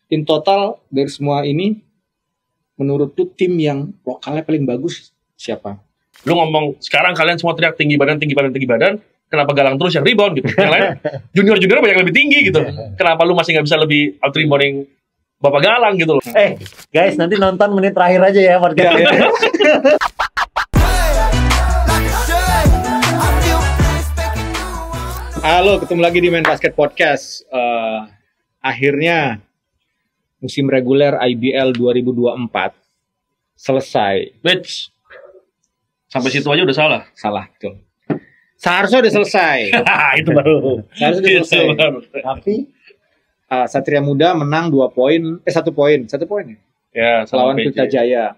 in total dari semua ini, menurut lu tim yang lokalnya paling bagus siapa? Lu ngomong sekarang kalian semua teriak tinggi badan, kenapa Galang terus yang rebound gitu? Yang lain junior banyak yang lebih tinggi gitu. Kenapa lu masih nggak bisa lebih out rebounding Bapak Galang gitu loh? Guys, nanti nonton menit terakhir aja ya podcast. Halo, ketemu lagi di Main Basket Podcast. Akhirnya musim reguler IBL 2024 selesai. Bitch. Sampai situ aja udah salah. Salah, betul. Seharusnya udah selesai. Itu baru. Seharusnya udah selesai. Tapi Satria Muda menang 1 poin ya? Ya, Lawan Pelita Jaya.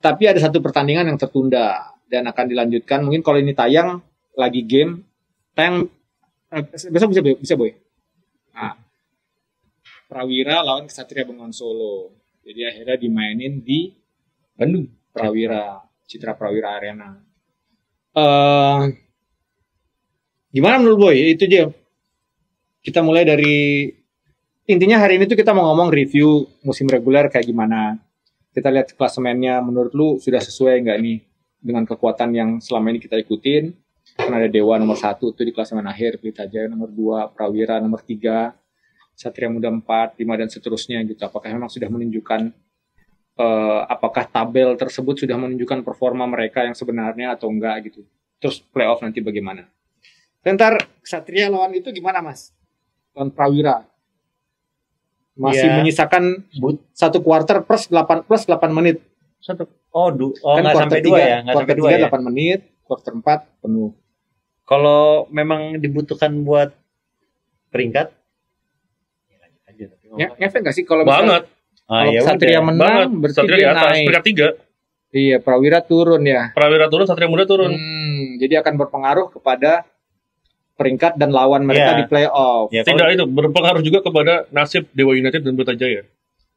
Tapi ada satu pertandingan yang tertunda dan akan dilanjutkan. Mungkin kalau ini tayang lagi game, besok bisa boy. Nah, Prawira lawan Ksatria Bengawan Solo. Jadi akhirnya dimainin di Bandung. Citra Prawira Arena. Gimana menurut boy? Itu aja. Kita mulai dari intinya hari ini tuh kita mau ngomong review musim reguler kayak gimana. Kita lihat klasemennya, menurut lu sudah sesuai nggak nih dengan kekuatan yang selama ini kita ikutin? Kan ada Dewa nomor 1 tuh di klasemen akhir, Pelita Jaya nomor 2, Prawira nomor 3, Satria Muda 4, 5 dan seterusnya gitu. Apakah memang sudah menunjukkan apakah tabel tersebut sudah menunjukkan performa mereka yang sebenarnya atau enggak gitu. Terus playoff nanti bagaimana? Ntar Satria lawan itu gimana Mas? Lawan Prawira. Masih menyisakan 1 quarter plus 8 menit. kan Nggak sampai 2 ya, nggak sampai 2 ya. 8 menit, quarter 4 penuh. Kalau memang dibutuhkan buat peringkat, ya lanjut aja. Ngefek nggak sih kalau Banget. kalau Satria menang, berarti Satria di dia atas naik. peringkat 3. Iya, Prawira turun ya. Prawira turun, Satria Muda turun. Jadi akan berpengaruh kepada peringkat dan lawan mereka Iya. di playoff. Ya, Tidak, itu berpengaruh juga kepada nasib Dewa United dan Pelita Jaya.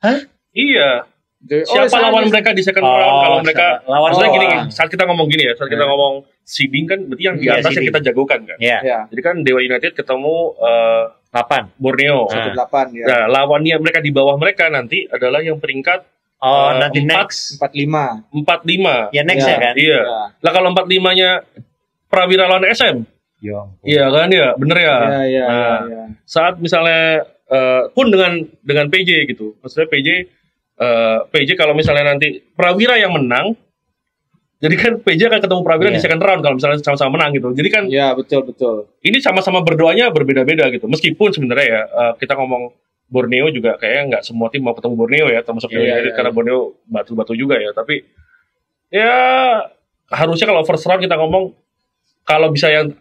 Hah? Iya. Siapa lawan mereka di second round? Kalau mereka lawan maksudnya gini, lawan. saat kita ngomong gini ya, saat kita ngomong seeding kan berarti yang di Iya, atas yang seeding. kita jagokan kan. Ya, Ya, Jadi kan Dewa United ketemu 8. Borneo. 1-8 ya. Nah, lawannya mereka di bawah mereka nanti adalah yang peringkat Nanti 4, next. 45. 45. Ya next Ya. ya kan? Iya. Ya. Lah kalau 45-nya Prawira lawan SM. Iya kan ya, bener ya. Iya. Nah, saat misalnya pun dengan PJ gitu. Maksudnya PJ kalau misalnya nanti Prawira yang menang, jadi kan PJ akan ketemu Prawira di second round kalau misalnya sama-sama menang gitu. Jadi kan Ya, betul. ini sama-sama berdoanya berbeda-beda gitu. Meskipun sebenarnya ya kita ngomong Borneo juga kayaknya nggak semua tim mau ketemu Borneo ya, termasuk Dewa United karena Borneo batu-batu juga ya. Tapi ya harusnya kalau first round kita ngomong kalau bisa yang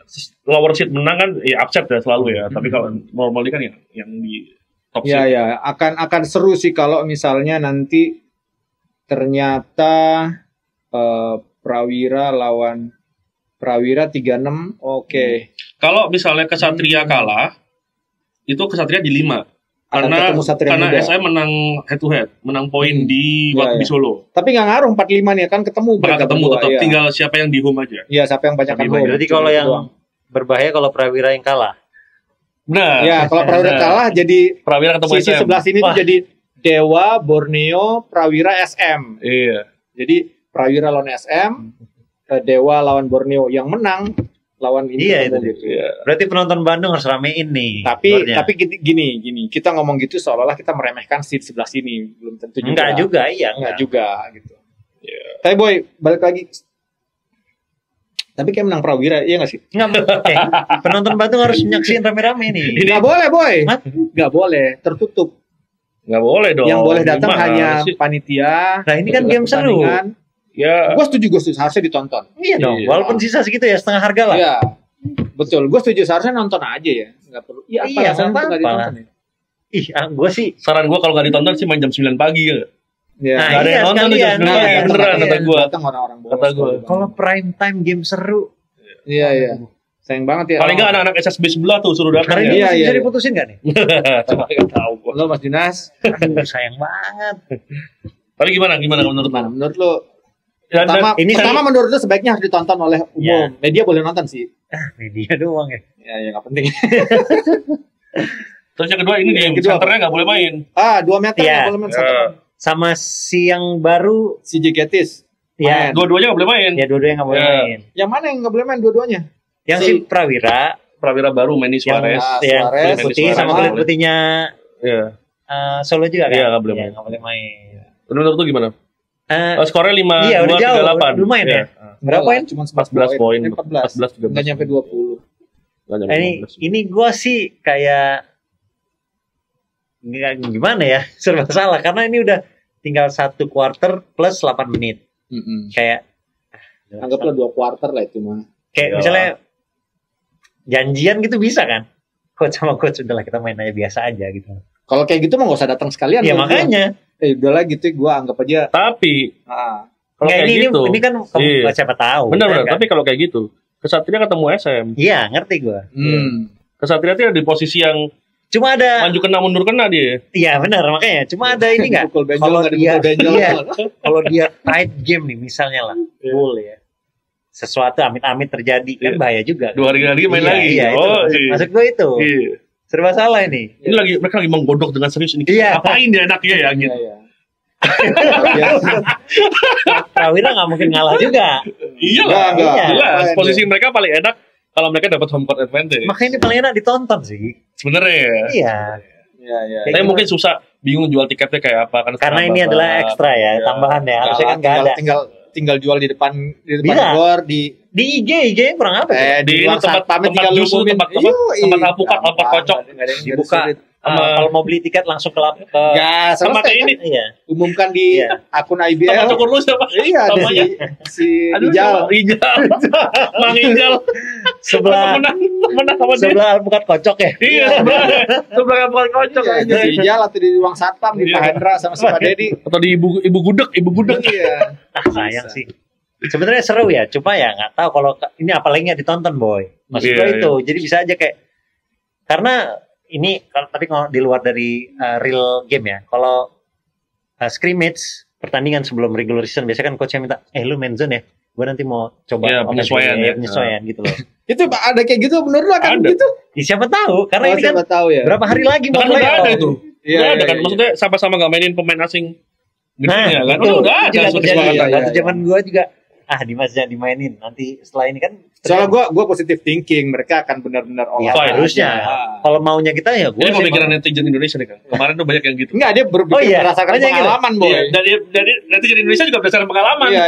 lower seed menang kan ya upset ya selalu ya. Tapi kalau normally kan yang di top seed. Ya, akan seru sih kalau misalnya nanti ternyata Prawira lawan Prawira 36. Oke. Kalau misalnya Ksatria kalah, itu Ksatria di 5. Karena ketemu Satria Muda. SM menang head to head, menang poin di Iya, waktu di iya. Solo. Tapi nggak ngaruh 45 nih kan ketemu Bakal mereka ketemu berdua, tetap ya. tinggal siapa yang di home aja. Iya, siapa yang banyak home. Berarti kalau yang berbahaya kalau Prawira yang kalah. Benar. Ya, kalau Prawira kalah jadi Prawira ketemu sisi SM. sebelah sini tuh jadi Dewa, Borneo, Prawira, SM. Iya. Jadi Prawira lawan SM, Dewa lawan Borneo, yang menang lawan ini Iya, ketemu itu gitu. Iya. Berarti penonton Bandung harus ramein nih. Tapi gini, kita ngomong gitu seolah-olah kita meremehkan seat sebelah sini, belum tentu juga. enggak juga, iya. Enggak juga gitu. Iya. Tapi boy, balik lagi. Tapi kayak menang Prawira, iya nggak sih? Enggak. Penonton Bandung harus menyaksikan rame-rame nih. Nggak boleh boy, Hah? nggak boleh, tertutup. Nggak boleh dong. Yang boleh datang Gimana hanya sih? panitia. Nah, ini kan game seru. Ya. Gue setuju harusnya ditonton. Iya dong, Iya. walaupun sisa segitu ya setengah harga lah. Iya, betul. Gue setuju seharusnya nonton aja ya, nggak perlu. Iya, apa Iya, alasan nggak untuk nggak apa-apa. ditonton ya? Ih, gue sih. Saran gue kalau nggak ditonton sih main jam 9 pagi ya. Iya. Nah, Nggak ada yang nonton sekalian. jam 9 pagi Nah, beneran kata gue. Datang orang-orang bolos. Kata gue. Kalau prime time game seru. Iya. Sayang banget ya. Paling nggak anak-anak SSB sebelah tuh suruh datang. Karena ya. dia Iya, masih iya, bisa iya. diputusin gak nih? Cuma nggak tahu gue. Lo Mas Dinas, Aduh, sayang banget. Tapi gimana menurut gimana? lo? Menurut lo? Dan Pertama menurut lo sebaiknya harus ditonton oleh umum. Media boleh nonton sih. Media doang ya. Ya nggak penting. Terus yang kedua ini Yang dia kedua centernya nggak boleh main. 2 meter Iya. nggak boleh main Ya. satu. Sama si yang baru, Si Jiketis. ya, Dua-duanya nggak boleh main. ya dua-duanya nggak boleh Ya. main. Yang mana yang nggak boleh main dua-duanya? Yang si Prawira, Prawira baru main di yang, Suarez. yang Suarez, kulit putih Suarez sama nggak kulit boleh. putihnya Iya. Solo juga kan? Iya, nggak boleh main. Nggak boleh main. Menurut lu gimana? Skornya 5 Iya, udah 2 jauh, 3 8. lumayan ya. Berapa poin? Cuma 14 poin. 14. 14 juga. Nggak nyampe 20. Ini gue sih kayak nggak gimana ya, serba salah karena ini udah tinggal 1 quarter plus 8 menit. Kayak Anggaplah 2 quarter lah itu mah. kayak Iya. misalnya janjian gitu bisa kan? Coach sama coach udahlah kita main aja biasa aja gitu. Kalau kayak gitu mah nggak usah datang sekalian. Ya gua bilang. makanya. Udahlah gitu gue anggap aja. Tapi kalau Nggak, kayak gitu, ini kan iya. siapa tahu. benar-benar. kan? Tapi kalau kayak gitu, Kesatria ketemu SM. Iya, ngerti gue. Kesatria itu di posisi yang Cuma ada, maju kena mundur kena dia. iya benar makanya. Cuma ada ini nggak? Pukul benjol Kalau nggak dia, dipukul benjol. iya, kalau dia tight game nih misalnya lah, full ya. Sesuatu amit-amit terjadi kan Iya. bahaya juga. 2 hari lagi main Iya, lagi. Iya, itu. Maksud gue itu. Iya. Serba salah ini. Ini lagi mereka lagi menggodok dengan serius ini. Iya. Apain dia enaknya ya gitu. Iya. Prawira nggak mungkin ngalah juga. Iyalah, Enggak. Iya. jelas. Apain Posisi dia? mereka paling enak kalau mereka dapat home court advantage. Makanya ini paling enak ditonton sih. Sebenarnya ya. Iya. Iya. Tapi mungkin susah bingung jual tiketnya kayak apa kan Karena ini adalah ekstra ya, tambahan ya. Harusnya kan nggak ada. Tinggal jual di depan Bisa. gor di Di IG kurang apa ya? di ruang tempat satpamnya tempat tinggal jus ngumumin. tempat Yoi. tempat alpukat alpukat kocok Dibuka. Sama- Kalau mau beli tiket langsung ke Enggak, sama kayak ini Iya. umumkan di Iya. akun sama IBL. cukur lu siapa? Iya, ada Namanya. si Aduh, Ijal. Ijal. Mang Ijal. Sebelah Menang sama dia. sebelah alpukat kocok ya. Iya, sebelah alpukat kocok Iya, aja. si Ijal atau di ruang satpam di Iya. Pak Hendra sama si Pak Dedi. Atau di ibu gudeg. Iya. Sayang sih. Sebenarnya seru ya, cuma ya nggak tahu kalau ini apalagi nggak ditonton boy. Maksud Iya, gue iya. itu, jadi bisa aja kayak karena ini tapi kalau di luar dari real game ya, kalau scrimmage pertandingan sebelum regular season biasanya kan coachnya minta, lu main zone ya, gue nanti mau coba Iya, penyesuaian ya. penyesuaian gitu loh. Itu ada kayak gitu menurut lu akan Ada. begitu? Ya, siapa tahu karena ini kan siapa tahu ya. berapa hari lagi mau Kan udah playoff. ada itu. Iya, Udah ada iya, kan. iya. Maksudnya sama-sama nggak mainin pemain asing. Nah, Gedenya kan. itu Udah ada. juga suatu terjadi. kesepakatan. Iya, Waktu iya. zaman gue juga Dimas jangan dimainin. Nanti setelah ini kan Soalnya gue positive thinking, mereka akan benar-benar ya, Fine. harusnya. Kalau maunya kita ya gue Ini pemikiran netizen Indonesia nih kan. Kemarin tuh banyak yang gitu. Enggak, dia berpikir Oh, iya. berdasarkan Banyak gitu. pengalaman, boy. Iya, dari netizen Indonesia juga berdasarkan pengalaman. Iya.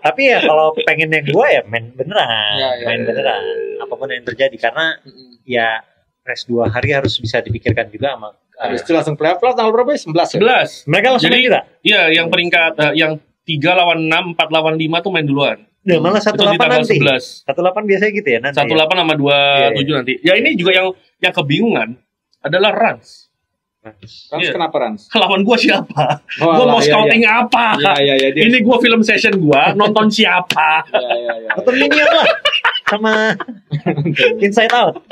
Tapi ya kalau pengennya gue ya main beneran, Iya, iya, main iya. beneran. Apapun yang terjadi karena ya rest 2 hari harus bisa dipikirkan juga sama. Habis itu langsung playoff lah tanggal berapa ya? 11 ya? 11. Mereka langsung Jadi, main juga. Iya, yang peringkat yang 3 lawan 6, 4 lawan 5 tuh main duluan. Udah malah Itu di 18 tanggal nanti. 11. 18 biasanya gitu ya nanti. 18 sama 27 Iya. nanti. Ya ini juga yang kebingungan adalah Rans. Rans Iya. kenapa Rans? Lawan gua siapa? Oh, Gua mau iya, scouting apa? Iya, dia. Ini gua film session gua, nonton siapa? Iya. Nonton Minion lah sama Inside Out.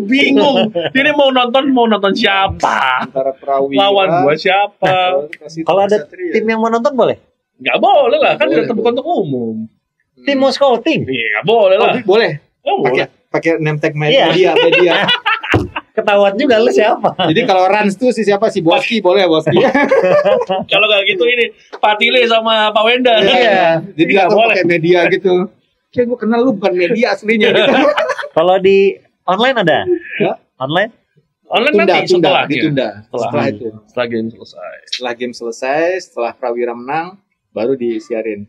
Bingung. Ini mau nonton siapa? Antara Prawira Lawan gua siapa? Kalau ada tim yang mau nonton boleh. Nggak boleh lah, kan Boleh, tidak terbuka untuk umum. Tim mau scouting. Iya, nggak boleh lah. boleh. Oh, boleh. Pakai name tag Iya. media. Ketahuan juga lu siapa. Jadi kalau Rans tuh siapa si Boski boleh Boski. Kalau nggak gitu ini Patile sama Pak Wenda. Iya. Jadi Nggak nggak boleh. pakai media gitu. Kayak gue kenal lu bukan media aslinya gitu. Kalau di online ada? Ya. Online? Online nanti setelahnya. ditunda. Setelah. Setelah itu. Setelah game selesai. Setelah game selesai, setelah Prawira menang, baru disiarin.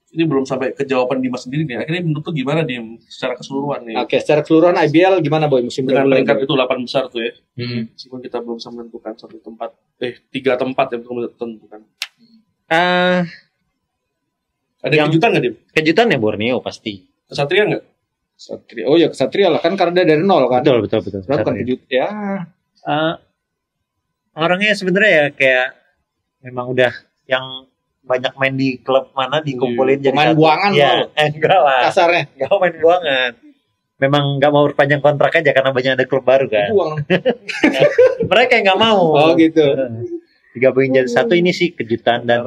Ini belum sampai ke jawaban Dimas sendiri nih. Akhirnya menurut lu gimana Dim secara keseluruhan nih? Oke, secara keseluruhan IBL gimana boy musim Dengan reguler? peringkat itu 8 besar tuh ya. Hmm. Meskipun kita belum bisa menentukan satu tempat, 3 tempat yang belum ditentukan. Ada Yang- kejutan nggak Dim? Kejutan ya Borneo pasti. Kesatria nggak? Satria. Oh ya Kesatria lah kan karena dia dari nol kan. Betul. Sebenarnya bukan kejut ya. Orangnya sebenarnya ya kayak memang udah yang banyak main di klub mana dikumpulin jadi Pemain satu. buangan Ya, lo. enggak lah. Kasarnya. Enggak main buangan. Memang nggak mau perpanjang kontrak aja karena banyak ada klub baru kan. Buang. Mereka yang nggak mau. Oh gitu. Digabungin jadi satu ini sih kejutan dan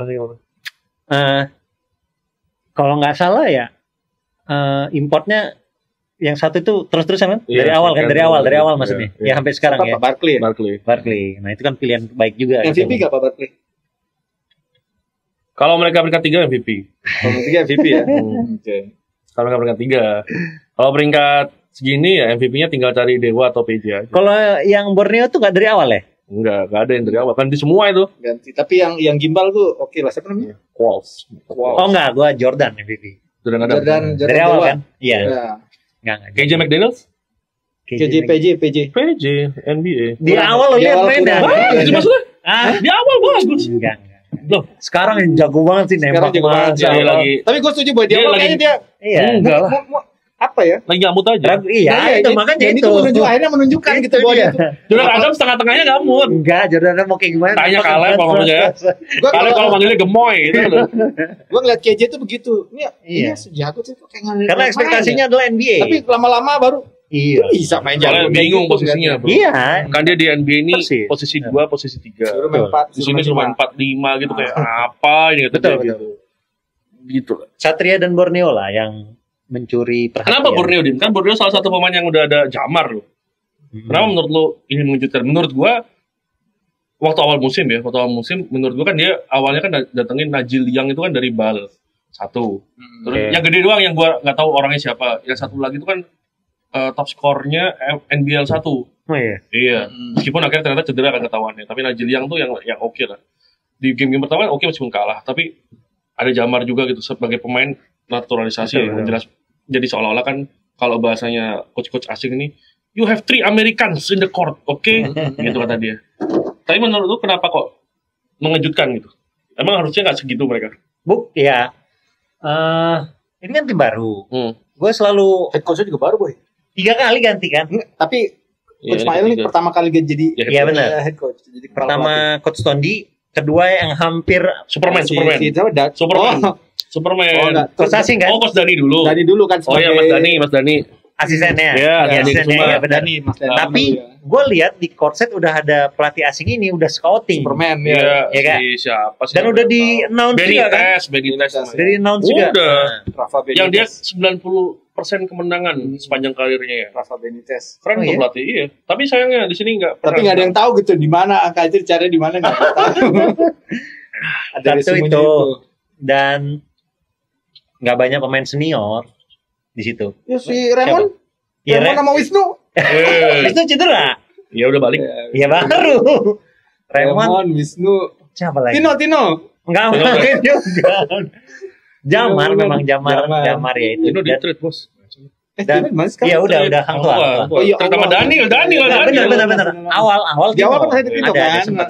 kalau nggak salah ya importnya yang satu itu terus-terusan kan? Iya, Dari awal kan? kan. Dari awal Iya, maksudnya. iya. Ya sampai sekarang ya. Pak Barkley ya? Barkley. Nah itu kan pilihan baik juga. MVP gitu. gak Pak Barkley? Kalau mereka peringkat 3 MVP. Kalau ketiga MVP ya? Oke. Kalau mereka peringkat 3. Kalau peringkat segini ya MVP-nya tinggal cari Dewa atau PJ aja. Kalau yang Borneo tuh nggak dari awal ya? Enggak ada yang dari awal. Kan di semua itu. Ganti. Tapi yang gimbal tuh oke lah. Siapa namanya? Qualls. Oh enggak, gua Jordan MVP. Sudah ada. Jordan Dari awal Dewa. kan? Iya. Ya. Enggak. KJ McDaniels? PJ. PJ NBA. Di awal lo Di lihat awal mainnya. kurang. Bagus maksudnya? Ah, Di awal bagus. enggak. Loh, Sekarang yang jago banget sih Sekarang nembak jago banget. masa. Dia lagi Tapi gue setuju buat dia. Dia Kayaknya lagi- dia Iya. enggak lah. apa ya? Lagi ngamut aja. Iya, Nah, itu makanya dan itu. akhirnya menunjukkan gitu bahwa dia tuh. Jordan Adams tengah-tengahnya ngamut. Enggak, Jordan mau kayak gimana? Tanya Caleb kalau ngomongnya ya. Gua Kalian kalau manggilnya gemoy gitu loh. Gue ngeliat KJ tuh begitu. Ini Iya. sejago sih kayak ngeliat Karena main ekspektasinya adalah NBA. ya. Tapi lama-lama baru Iya. bisa main Soalnya jago. bingung Kayak gitu, posisinya, kan. bro. Iya. Kan dia di NBA ini Persis. posisi 2, posisi 3. Suruh main 4, Di sini cuma 4-5 gitu kayak apa ini gitu. Betul, gitu. Gitu lah. Satria dan Borneo lah yang mencuri perhatian. Kenapa Borneo, Dim? Kan Borneo salah satu pemain yang udah ada Jamar loh. Kenapa menurut lo ini mengejutkan? Menurut gua waktu awal musim menurut gua kan dia awalnya kan datengin Najil Yang itu kan dari Bal. Satu. Terus Oke. yang gede doang yang gua nggak tahu orangnya siapa. Yang satu lagi itu kan top skornya NBL 1. Oh iya. Iya. Meskipun akhirnya ternyata cedera kan ketahuannya. Tapi Najil Yang tuh yang oke lah. Di game-game pertama kan oke meskipun kalah. Tapi ada Jamar juga gitu sebagai pemain naturalisasi Betul, yang betul. jelas. Jadi seolah-olah kan kalau bahasanya coach-coach asing ini, you have 3 Americans in the court, oke? Gitu kata dia. Tapi menurut lu kenapa kok mengejutkan gitu? Emang harusnya nggak segitu mereka? Ya. Ini kan tim baru. Hmm. Gue selalu Head coach-nya juga baru, boy. 3 kali ganti kan. Tapi Iya, Coach Ismail ini ketiga. pertama kali jadi Ya, Iya benar. head coach. Jadi kepala pelatih. Pertama Coach Tondi, kedua yang hampir Superman. Si siapa? Superman. Oh, Superman. oh, enggak. Coach asing kan. Oh, Coach Dani dulu. Dani dulu kan Oh iya, Mas Dani. Asistennya. Iya, Dani asistennya Kusuma. ya benar. Dani, Mas Dani. Tapi Iya. gue lihat di Korset udah ada pelatih asing ini udah scouting. Superman Iya, Iya, kan? si siapa sih? Dan udah di announce juga kan. Benitez. Udah di announce juga. Udah. Rafa Benitez. Yang dia 90% kemenangan sepanjang karirnya ya. Rafa Benitez. Keren Oh, tuh iya? pelatih, iya. Tapi sayangnya di sini nggak Tapi nggak ada yang tahu gitu di mana angka itu dicari di mana nggak tahu. Ada Satu resumenya itu. Dan nggak banyak pemain senior di situ. Ya si Raymond, Iya, Raymond sama Wisnu. Itu cedera. Ya udah balik. Ya baru. Raymond Raymond, Wisnu, siapa lagi? Tino. Enggak mungkin juga. Jamar Tino, memang Jamar ya itu. Ini di Dan- trade, Bos. Dan- Tino di mana sekarang? Iya udah hang tua. Oh, iya, Terutama Allah. Daniel. Benar. Awal Di awal Tino. kan ada Tino Ada kan. sempat.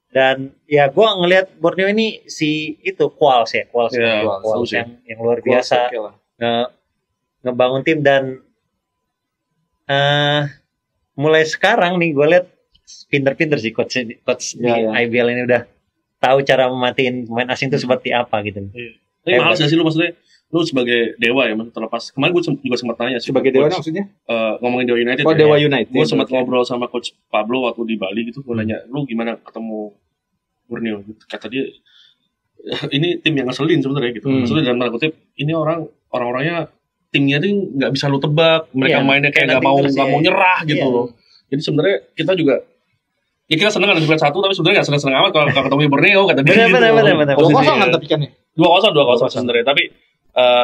Dan ya gue ngelihat Borneo ini si itu Qualls Iya, Qualls bagus ya. yang luar biasa ngebangun tim dan mulai sekarang nih gue lihat pinter-pinter sih coach di Ya. IBL ini udah tahu cara mematiin pemain asing itu seperti apa gitu. Tapi mahal sih lu maksudnya. Lu sebagai dewa ya, maksudnya terlepas. Kemarin gue juga sempat tanya sih. Sebagai Coach, Dewa maksudnya? ngomongin Dewa United. Oh, ya. Dewa United. Gue sempat ngobrol sama Coach Pablo waktu di Bali gitu. Gue nanya, lu gimana ketemu Borneo? Kata dia, ini tim yang ngeselin sebenarnya gitu. Maksudnya dalam tanda kutip, ini orang-orangnya timnya tuh nggak bisa lu tebak. Mereka Iya, mainnya kayak kayak nggak mau nanti nyerah gitu Iya. loh. Jadi sebenarnya kita juga ya kita seneng ada 9-1 tapi sebenarnya nggak seneng-seneng amat kalau ketemu Borneo kata dia. Benar. Dua kosong kan tapi kan ya. 2-0 sebenarnya. Tapi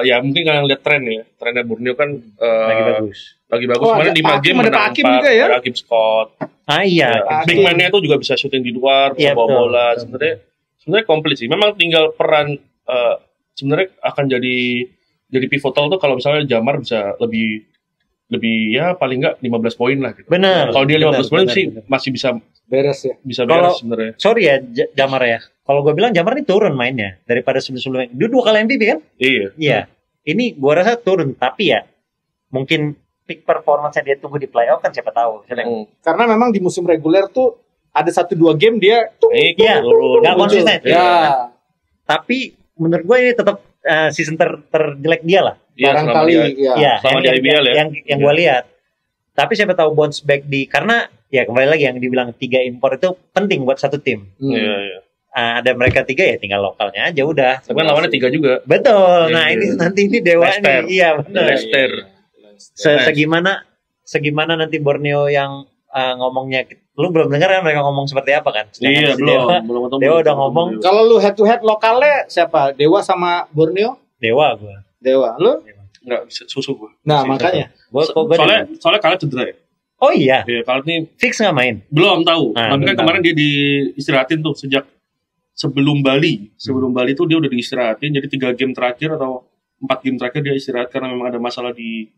ya mungkin kalian lihat tren ya. Trennya Borneo kan Lagi bagus. lagi bagus. Oh, Kemarin ada 5 Hakim, game ada menang Hakim 4. juga ya? Ada Hakim Scott. Iya. Big man-nya itu juga bisa shooting di luar, bisa Iya, bawa betul, bola. betul. Sebenarnya komplit sih. Memang tinggal peran sebenarnya akan jadi pivotal tuh kalau misalnya Jamar bisa lebih ya paling enggak 15 poin lah gitu. Benar. Kalau dia 15 poin Benar, sih benar. masih bisa Beres ya. Kalau- beres sebenarnya. Sorry ya Jamar ya. Kalau gue bilang Jamar ini turun mainnya daripada sebelum-sebelumnya. Dia 2 kali MVP kan? Iya. Iya. Ini gua rasa turun, tapi ya mungkin peak performance-nya dia tunggu di playoff kan siapa tahu. Karena memang di musim reguler tuh ada 1-2 game dia Iya, turun. nggak muncul. konsisten. Ya. Tapi menurut gue ini tetap season terjelek dia lah. Iya, Barangkali selama dia- ya. Iya, selama di IBL ya. Yang gue lihat. Tapi siapa tahu bounce back karena ya kembali lagi yang dibilang 3 impor itu penting buat satu tim. Iya, iya. Ada mereka 3 ya tinggal lokalnya aja udah. Tapi kan lawannya 3 juga. Betul. Iya, Nah iya. ini nanti ini dewa Leicester. nih. Iya benar. Leicester. segimana nanti Borneo yang ngomongnya, lu belum dengar kan mereka ngomong seperti apa kan? Iya, Si belum ketemu. Dewa udah ngomong. Kalau lu head to head lokalnya siapa? Dewa sama Borneo? Dewa gua. Dewa. Lu? Enggak bisa susu gue. Nah, makanya. Soalnya Khaled cedera ya. Oh iya, Iya, Khaled nih fix nggak main. belum tahu. Nah, Tapi kan belum kemarin dia diistirahatin tuh sejak sebelum Bali. Sebelum Bali tuh dia udah diistirahatin. Jadi 3 game terakhir atau 4 game terakhir dia istirahat karena memang ada masalah di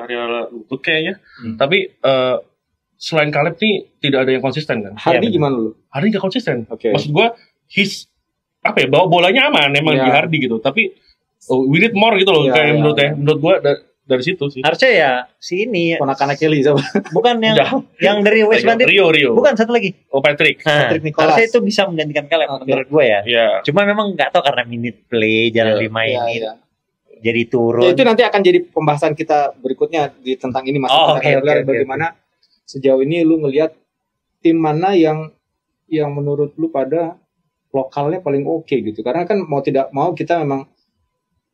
area lutut kayaknya. Tapi selain Caleb nih tidak ada yang konsisten kan. Hardy gimana lu? Hardy nggak konsisten. Oke. Maksud gua bawa bolanya aman emang di Hardy gitu. Tapi we need more gitu loh kayak menurut gua dari situ sih. Harusnya ya si ini Ponakan Kelly sama bukan yang dari West Bandit. Rio. Bukan satu lagi. Oh Patrick. Patrick Nicholas. Harusnya itu bisa menggantikan Caleb menurut gue ya. Iya. Cuma memang nggak tahu karena minute play jarang dimainin. Jadi turun. Ya, itu nanti akan jadi pembahasan kita berikutnya tentang ini Mas. Oke. Bagaimana sejauh ini lu ngelihat tim mana yang menurut lu pada lokalnya paling oke gitu. Karena kan mau tidak mau kita memang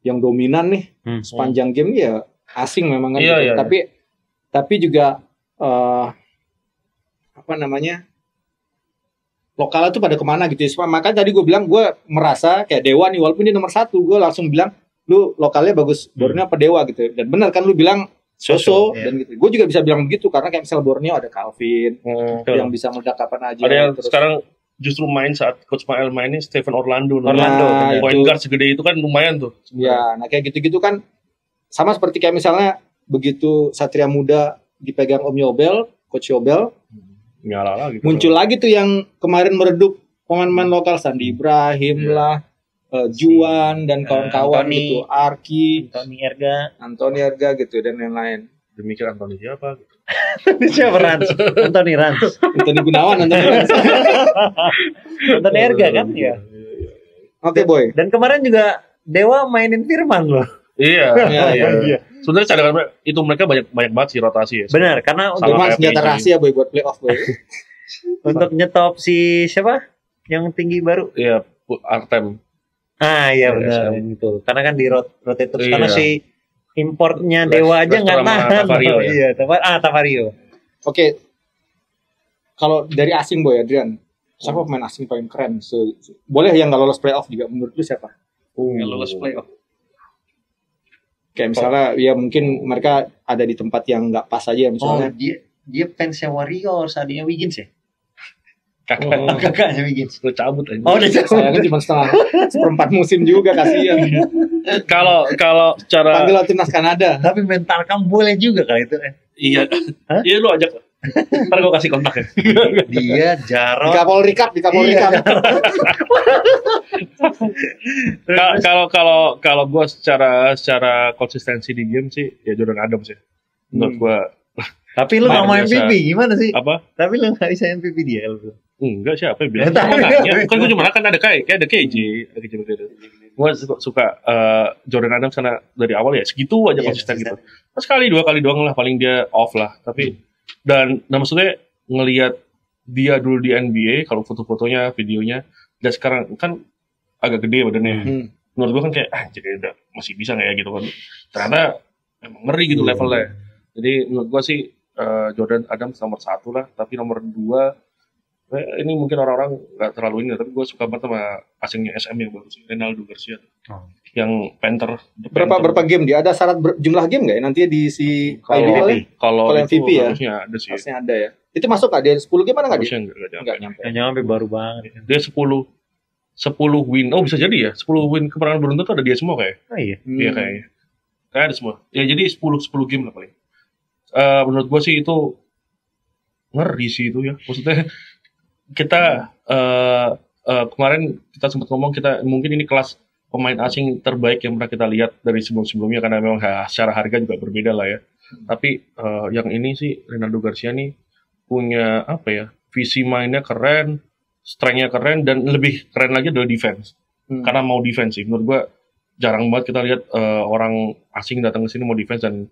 yang dominan nih sepanjang game ya asing memang kan. Iya, gitu. iya. Tapi juga lokalnya tuh pada kemana gitu ya. Makanya tadi gue bilang gue merasa kayak Dewa nih walaupun dia nomor 1 gue langsung bilang lu lokalnya bagus Borneo apa Dewa gitu. Dan benar kan lu bilang Soso dan gitu. Gue juga bisa bilang begitu karena kayak misal Borneo ada Calvin yang bisa meledak kapan aja. Ada yang terus sekarang justru main saat Coach Mael main ini Stephen Orlando. Nah, point guard segede itu kan lumayan tuh. Ya, nah kayak gitu-gitu kan sama seperti kayak misalnya begitu Satria Muda dipegang Om Yobel, Coach Yobel, Nyala lagi. muncul lagi tuh yang kemarin meredup pemain-pemain lokal Sandi Ibrahim lah, Juan dan kawan-kawan Anthony. gitu, Arki, Anthony Erga gitu dan lain-lain. Demikir Anthony siapa gitu. Siapa Rans? Anthony Rans. Anthony Gunawan, Anthony Erga kan ya. Oke, Boy. Dan kemarin juga Dewa mainin Firman loh. Iya. Iya. Sebenarnya cadangan itu mereka banyak banget sih rotasi ya. Benar, karena Sama Cuma kayak senjata PJ. rahasia Boy buat playoff Boy. untuk nyetop si siapa? Yang tinggi baru. Iya, Artem. Iya benar SM. gitu. Karena kan di rotate terus Iya. karena si importnya Dewa aja nggak sama nahan. Tavario ya? Iya, Tavario. Oke. Kalau dari asing Boy Adrian, siapa pemain asing paling keren? Boleh yang nggak lolos playoff juga menurut lu siapa? Yang lolos playoff. Kayak misalnya ya mungkin mereka ada di tempat yang nggak pas aja misalnya. Dia fansnya Warriors, adiknya Wiggins ya? Kakaknya Wiggins. lu cabut aja. Oh, udah Saya kan cuma seperempat musim juga kasihan. Kalau secara Panggil timnas Kanada. Tapi mental kamu boleh juga kali itu. iya. Hah? Iya lu ajak. Ntar gue kasih kontaknya. Dia Jarod. Di Kapolri Cup. Kalau gue secara konsistensi di game sih ya Jordan Adams ya. Menurut gue Tapi lu nggak mau Luar biasa. MVP gimana sih? apa? Tapi lu nggak bisa MVP dia lu. Enggak siapa yang bilang? Ya, tapi- Makanya, kan gue cuma kan ada ada KJ begitu. Gue suka Jordan Adams karena dari awal ya segitu aja Iya, konsisten konsisten. gitu. Pas kali 2 kali doang lah paling dia off lah. Tapi dan maksudnya ngelihat dia dulu di NBA kalau foto-fotonya, videonya, dan sekarang kan agak gede badannya. Menurut gue kan kayak jadi udah masih bisa nggak ya gitu kan. Ternyata emang ngeri gitu levelnya. Jadi menurut gue sih Jordan Adams nomor 1 lah, tapi nomor 2 ini mungkin orang-orang nggak terlalu ini, tapi gue suka banget sama asingnya SM yang bagus, Ronaldo Garcia, yang Panther. Berapa game dia? Ada syarat jumlah game nggak ya nanti di si IBL ya? Kalau Kalau itu MVP ya? harusnya ada sih. Harusnya ada ya. Itu masuk nggak dia 10 game mana nggak dia? Harusnya nggak nyampe. Nggak nyampe. Yang nyampe baru banget. Dia 10 win. Oh bisa jadi ya. 10 win kemenangan beruntun tuh ada dia semua kayak. Oh iya. Iya kayaknya. Kayak ada semua. Ya jadi 10 game lah paling. Menurut gue sih itu ngeri sih itu ya. Maksudnya kita kemarin kita sempat ngomong kita mungkin ini kelas pemain asing terbaik yang pernah kita lihat dari sebelum-sebelumnya karena memang secara harga juga berbeda lah ya. Tapi yang ini sih Ronaldo Garcia nih punya apa ya, visi mainnya keren, strength-nya keren, dan lebih keren lagi adalah defense. Karena mau defense sih, menurut gua jarang banget kita lihat orang asing datang ke sini mau defense dan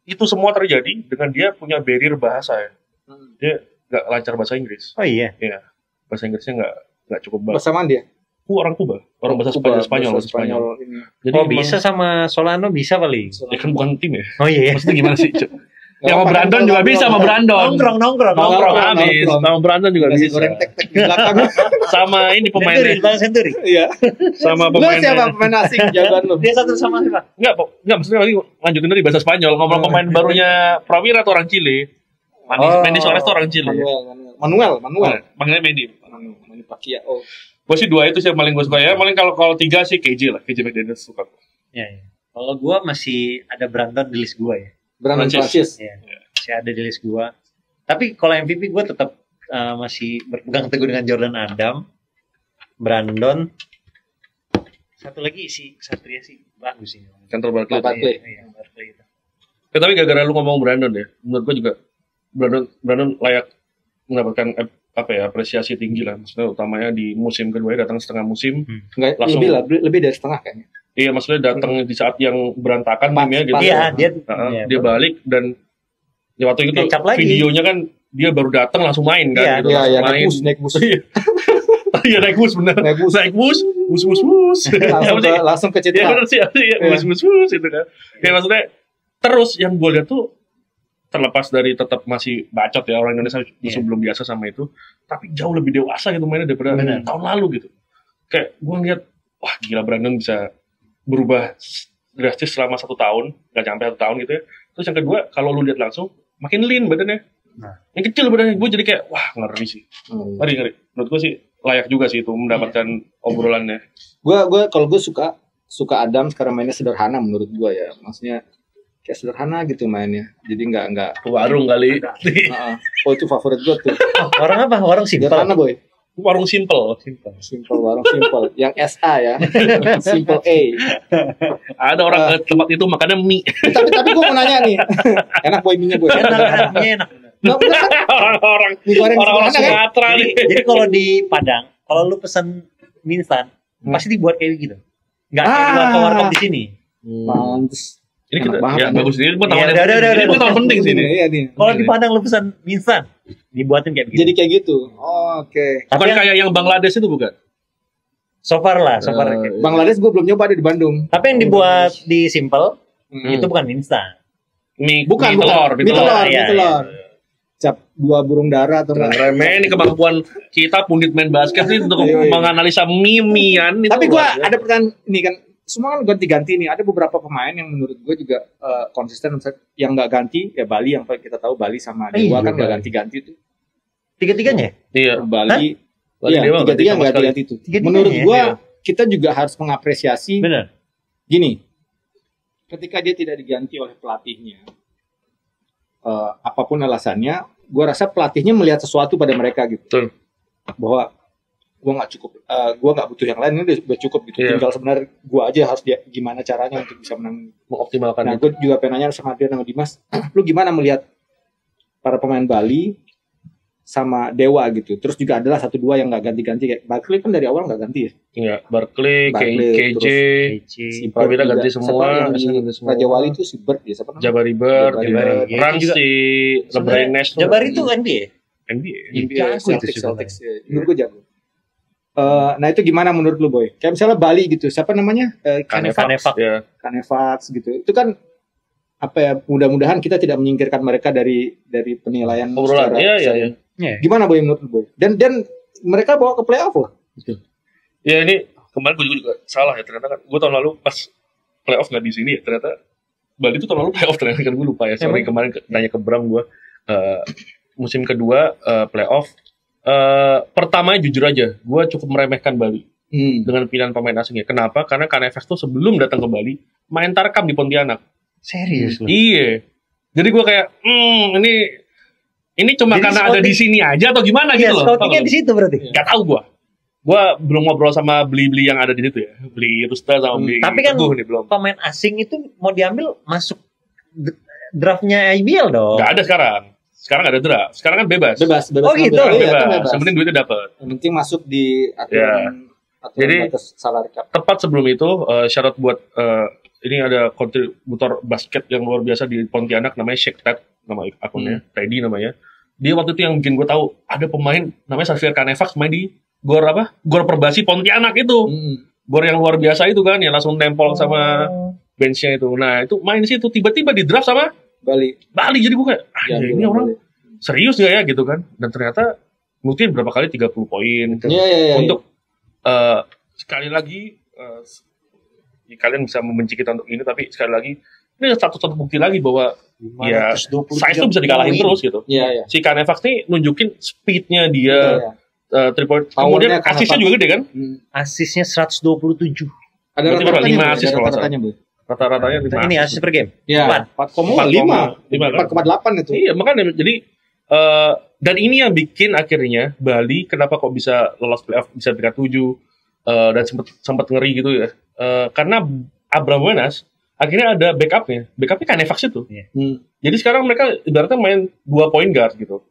itu semua terjadi dengan dia punya barrier bahasa ya. Dia nggak lancar bahasa Inggris. Oh iya. Iya, bahasa Inggrisnya nggak cukup bagus. Bersamaan dia. orang Kuba, orang bahasa Spanyol. Ini. Jadi bisa sama Solano bisa paling. Ya kan bukan tim ya. Oh iya. Maksudnya gimana sih, Cuk? Ya sama Brandon juga bisa, sama Brandon. Nongkrong habis. Sama Brandon juga Nasi bisa. goreng tek-tek di belakang. Sama ini pemainnya. Senturi. Iya. Sama Lu siapa pemainnya. pemain asing jagoan lu? Dia satu sama siapa? Enggak maksudnya lagi lanjutin dari bahasa Spanyol. Ngomong pemain barunya Prawira tuh orang Chile. Mendy Suarez tuh orang Chile. Manuel. Panggilnya Mendy. Manny Pacquiao. Gue sih 2 itu sih yang paling gue suka ya. Paling kalau 3 sih KJ lah. KJ McDaniels suka. Iya. Kalau gua masih ada Brandon di list gua ya. Brandon Francis. Iya. Masih ada di list gua. Tapi kalau MVP gua tetap masih berpegang teguh dengan Jordan Adam, Brandon. Satu lagi si Satria sih bagus sih. Kantor Barclay. Iya, Barclay itu. Ya, tapi gara-gara lu ngomong Brandon ya. Menurut gue juga Brandon layak mendapatkan apresiasi tinggi lah. Maksudnya utamanya di musim kedua datang setengah musim. Enggak, Langsung- lebih dari setengah kayaknya. Iya, maksudnya datang di saat yang berantakan timnya gitu. Iya, Dia balik dan ya waktu itu Kecap lagi. videonya kan dia baru datang langsung main kan Iya, gitu. Iya, Langsung ya main. naik bus. Iya, naik bus bener. Naik bus. Bus. Langsung ke Iya Citra. bener sih, iya, bus itu kan. Ya maksudnya terus yang gue lihat tuh terlepas dari tetap masih bacot ya orang Indonesia masih belum biasa sama itu, tapi jauh lebih dewasa gitu mainnya daripada tahun lalu gitu. Kayak gue ngeliat, wah gila Brandon bisa berubah drastis selama 1 tahun, nggak sampai 1 tahun gitu ya. Terus yang kedua, kalau lu lihat langsung, makin lean badannya. Yang kecil badannya, gue jadi kayak, wah ngeri sih. Ngeri. Menurut gue sih layak juga sih itu mendapatkan obrolannya. Kalau gue suka Adam sekarang mainnya sederhana menurut gue ya. Maksudnya kayak sederhana gitu mainnya. Jadi nggak Warung kali. Oh itu favorit gue tuh. Orang apa? Orang simpel. Sederhana boy. Warung simple. Warung simple. Yang SA ya. Simple A. Ada orang ke tempat itu makannya mie. Tapi gue mau nanya nih. Enak boy mie-nya boy. Enak. Nggak, bener kan? Orang Mie goreng orang sederhana kan? Sumatera nih. Jadi kalau di Padang, kalau lu pesan mie instan, pasti dibuat kayak gitu. Enggak kayak di warkop di sini. Mantes. Ini kita Enak banget, ya kan? bagus ini gue tahu. Iya, Ini gue tahu penting sih ini. Iya nih. Kalau di Padang lu pesan mie instan, dibuatin kayak begitu. Jadi kayak gitu. Oh, oke. Tapi Bukan yang kayak yang Bangladesh itu bukan? so far kayak gitu. Bangladesh gue belum nyoba ada di Bandung. Tapi yang dibuat di simple Hmm. itu bukan mie instan. Mie Bukan, mie telur, Mie telur. Iya. Cap 2 burung dara atau enggak? Remeh ini kemampuan kita pundit main basket sih untuk Iya. menganalisa mimian itu. Tapi gue luar biasa. ada pertanyaan ini kan, semua kan ganti-ganti nih. Ada beberapa pemain yang menurut gue juga konsisten. Yang nggak ganti ya Bali, yang kita tahu Bali sama Dewa kan nggak ganti-ganti tuh. Tiga-tiganya? Iya. Bali, Bali iya Dewa nggak tiga-tiga sama nggak sekali. ganti itu. Tiga-tiganya Menurut ya, gue iya. kita juga harus mengapresiasi Benar. gini. Ketika dia tidak diganti oleh pelatihnya, apapun alasannya, gue rasa pelatihnya melihat sesuatu pada mereka gitu. Betul. Bahwa gue nggak cukup, gue nggak butuh yang lain, ini udah cukup gitu. Iya. Tinggal sebenarnya gue aja harus gimana caranya untuk bisa menang. Mengoptimalkan Nah, itu. gue juga pengen nanya sama Adrian sama Dimas, lu gimana melihat para pemain Bali sama Dewa gitu? Terus juga adalah 1-2 yang nggak ganti-ganti, kayak Barclay kan dari awal nggak ganti ya. Iya, Barclay, Barclay, KJ, Si Prawira Bird ganti juga. semua, Siapa yang ganti di semua. Raja Wali itu si Bird ya, siapa namanya? Jabari Bird, Jabari. ya. Rans Itu juga- si Lebray Nash tuh. Jabar itu NBA. NBA. NBA, Jago itu Celtics, sih Celtics. Ya. Menurut gue jago. Nah itu gimana menurut lu Boy? Kayak misalnya Bali gitu, siapa namanya? Kanevak. Ya. Kanevax gitu. Itu kan apa ya? Mudah-mudahan kita tidak menyingkirkan mereka dari penilaian Obrolan. Iya. Iya. Gimana Boy menurut lu Boy? Dan mereka bawa ke playoff loh. Ya ini kemarin gue juga salah ya ternyata kan. Gue tahun lalu pas playoff nggak di sini ya ternyata Bali itu tahun lalu playoff ternyata kan gue lupa ya. Sorry kemarin nanya ke Bram gue musim kedua playoff. Pertama jujur aja, gue cukup meremehkan Bali dengan pilihan pemain asingnya. Kenapa? Karena Kaneves tuh sebelum datang ke Bali main tarkam di Pontianak. Serius lu. Iya. Jadi gue kayak, ini cuma Jadi karena ada di sini aja atau gimana Iya, gitu loh. scoutingnya di situ berarti. Gak tau gue. Gue belum ngobrol sama beli-beli yang ada di situ ya. Beli Rusta sama beli Tapi kan Teguh nih belum. pemain asing itu mau diambil masuk draftnya IBL dong. Gak ada sekarang. Sekarang gak ada draft. Sekarang kan bebas. Bebas Oh, gitu? ngambil. Iya, Bebas. itu bebas. Yang penting duitnya dapat. Yang penting masuk di aturan Jadi, batas salary cap. Tepat sebelum itu, syarat buat ini ada kontributor basket yang luar biasa di Pontianak namanya Shake Tat, nama akunnya, Teddy namanya. Dia waktu itu yang bikin gue tahu ada pemain namanya Xavier Kanevax main di Gor Perbasi Pontianak itu. Gor yang luar biasa itu kan, yang langsung nempel sama benchnya itu. Nah itu main di situ, tiba-tiba di draft sama Bali. Jadi gue kayak, ini orang serius gak ya gitu kan. Dan ternyata mungkin berapa kali 30 poin. Untuk sekali lagi, kalian bisa membenci kita untuk ini, tapi sekali lagi, ini satu bukti lagi bahwa ya size itu bisa dikalahin terus gitu. Si Canevax nih nunjukin speednya dia, 3 point. Kemudian asisnya juga gede kan? Asisnya 127. Ada rata-ratanya 5 asis kalau rata-ratanya 5. Ini asis per game. Iya. 4,8 itu. Iya, makanya jadi dan ini yang bikin akhirnya Bali kenapa kok bisa lolos playoff, bisa peringkat 7 dan sempat ngeri gitu ya. Karena Abraham Wenas akhirnya ada backupnya Canevax itu. Jadi sekarang mereka ibaratnya main 2 point guard gitu.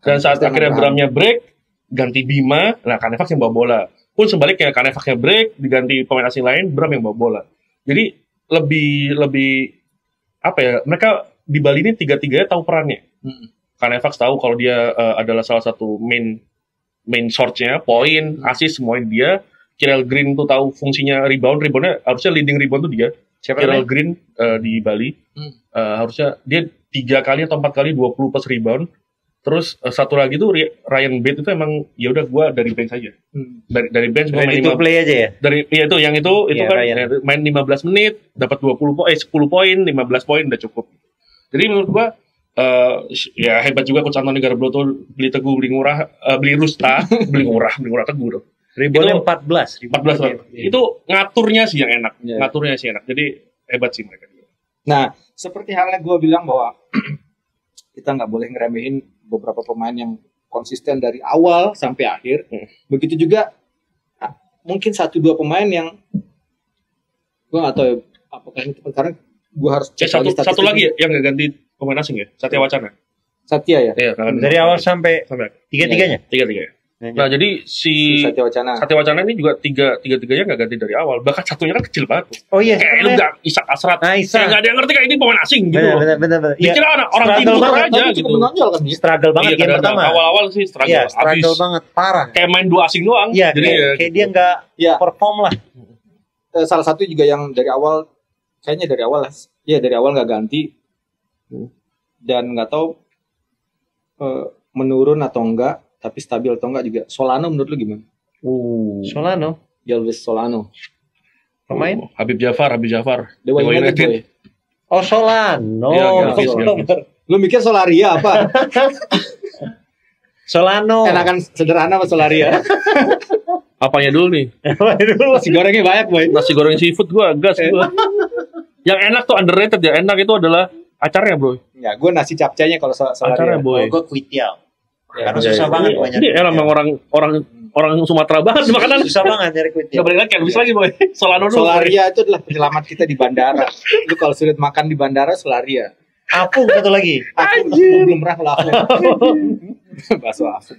Dan saat akhirnya Bramnya break, ganti Bima, nah Canevax yang bawa bola. Pun sebaliknya Canevaxnya break, diganti pemain asing lain, Bram yang bawa bola. Jadi lebih apa ya? Mereka di Bali ini tiga-tiganya tahu perannya. Canevax tahu kalau dia adalah salah satu main source-nya, poin, assist semuanya dia. Kyrell Green tuh tahu fungsinya reboundnya harusnya leading rebound tuh dia. Kyrell Green di Bali harusnya dia 3 kali atau 4 kali 20 plus rebound. Terus satu lagi tuh Ryan Bates itu emang ya udah gua dari bench aja. Dari bench gua main 5 play aja ya. Dari itu kan main 15 menit dapat 10 poin, 15 poin udah cukup. Jadi menurut gua ya hebat juga Coach Antoni Garabloto, beli Teguh, beli murah, beli Rusta, beli murah Teguh dong. Reboundnya 14. Itu ngaturnya sih yang enak. Ngaturnya sih enak. Jadi hebat sih mereka juga. Nah, seperti halnya gue bilang bahwa kita nggak boleh ngeremehin beberapa pemain yang konsisten dari awal sampai akhir. Begitu juga mungkin 1-2 pemain yang gue nggak tahu ya, apakah ini tepat, karena gue harus cek satu lagi ya yang nggak ganti pemain asing ya, Satya Wacana. Satya ya? Iya, dari awal sampai tiga-tiganya. Nah, jadi si Satya Wacana ini juga tiga-tiganya nggak ganti dari awal. Bahkan satunya kan kecil banget. Oh iya. Kayak lu nggak Ishak Asrat. Kayak nggak ada yang ngerti kayak ini pemain asing gitu. Bener. Dikira orang timur aja gitu. Struggle banget game pertama. Awal-awal sih struggle banget, parah. Kayak main 2 asing doang. Iya, kayak dia nggak perform lah. Salah satu juga yang dari awal, kayaknya dari awal lah. Iya, dari awal nggak ganti. Dan nggak tahu menurun atau enggak, tapi stabil atau enggak juga. Solano menurut lu gimana? Solano, Jelvis Solano. Pemain? Habib Jafar. Dewa United. Oh, Solano. Lu mikir Solaria apa? Solano. Enakan sederhana apa Solaria? Apanya dulu nih? Nasi gorengnya banyak, boy. Nasi goreng seafood gua gas gua. Yang enak tuh underrated ya. Enak itu adalah acaranya, bro. Ya, gue nasi capcaynya kalau Solaria. Acaranya, boy. Gue kuitiao. Karena susah banget banyak. Ini emang orang Sumatera banget makanan. Susah banget nyari kuitiao. Gak balik lagi, habis lagi boy. Solano dulu. Solaria itu adalah penyelamat kita di bandara. Lu kalau sulit makan di bandara, Solaria. Apung satu lagi. Aku belum pernah ngelakuin. Bakso apung.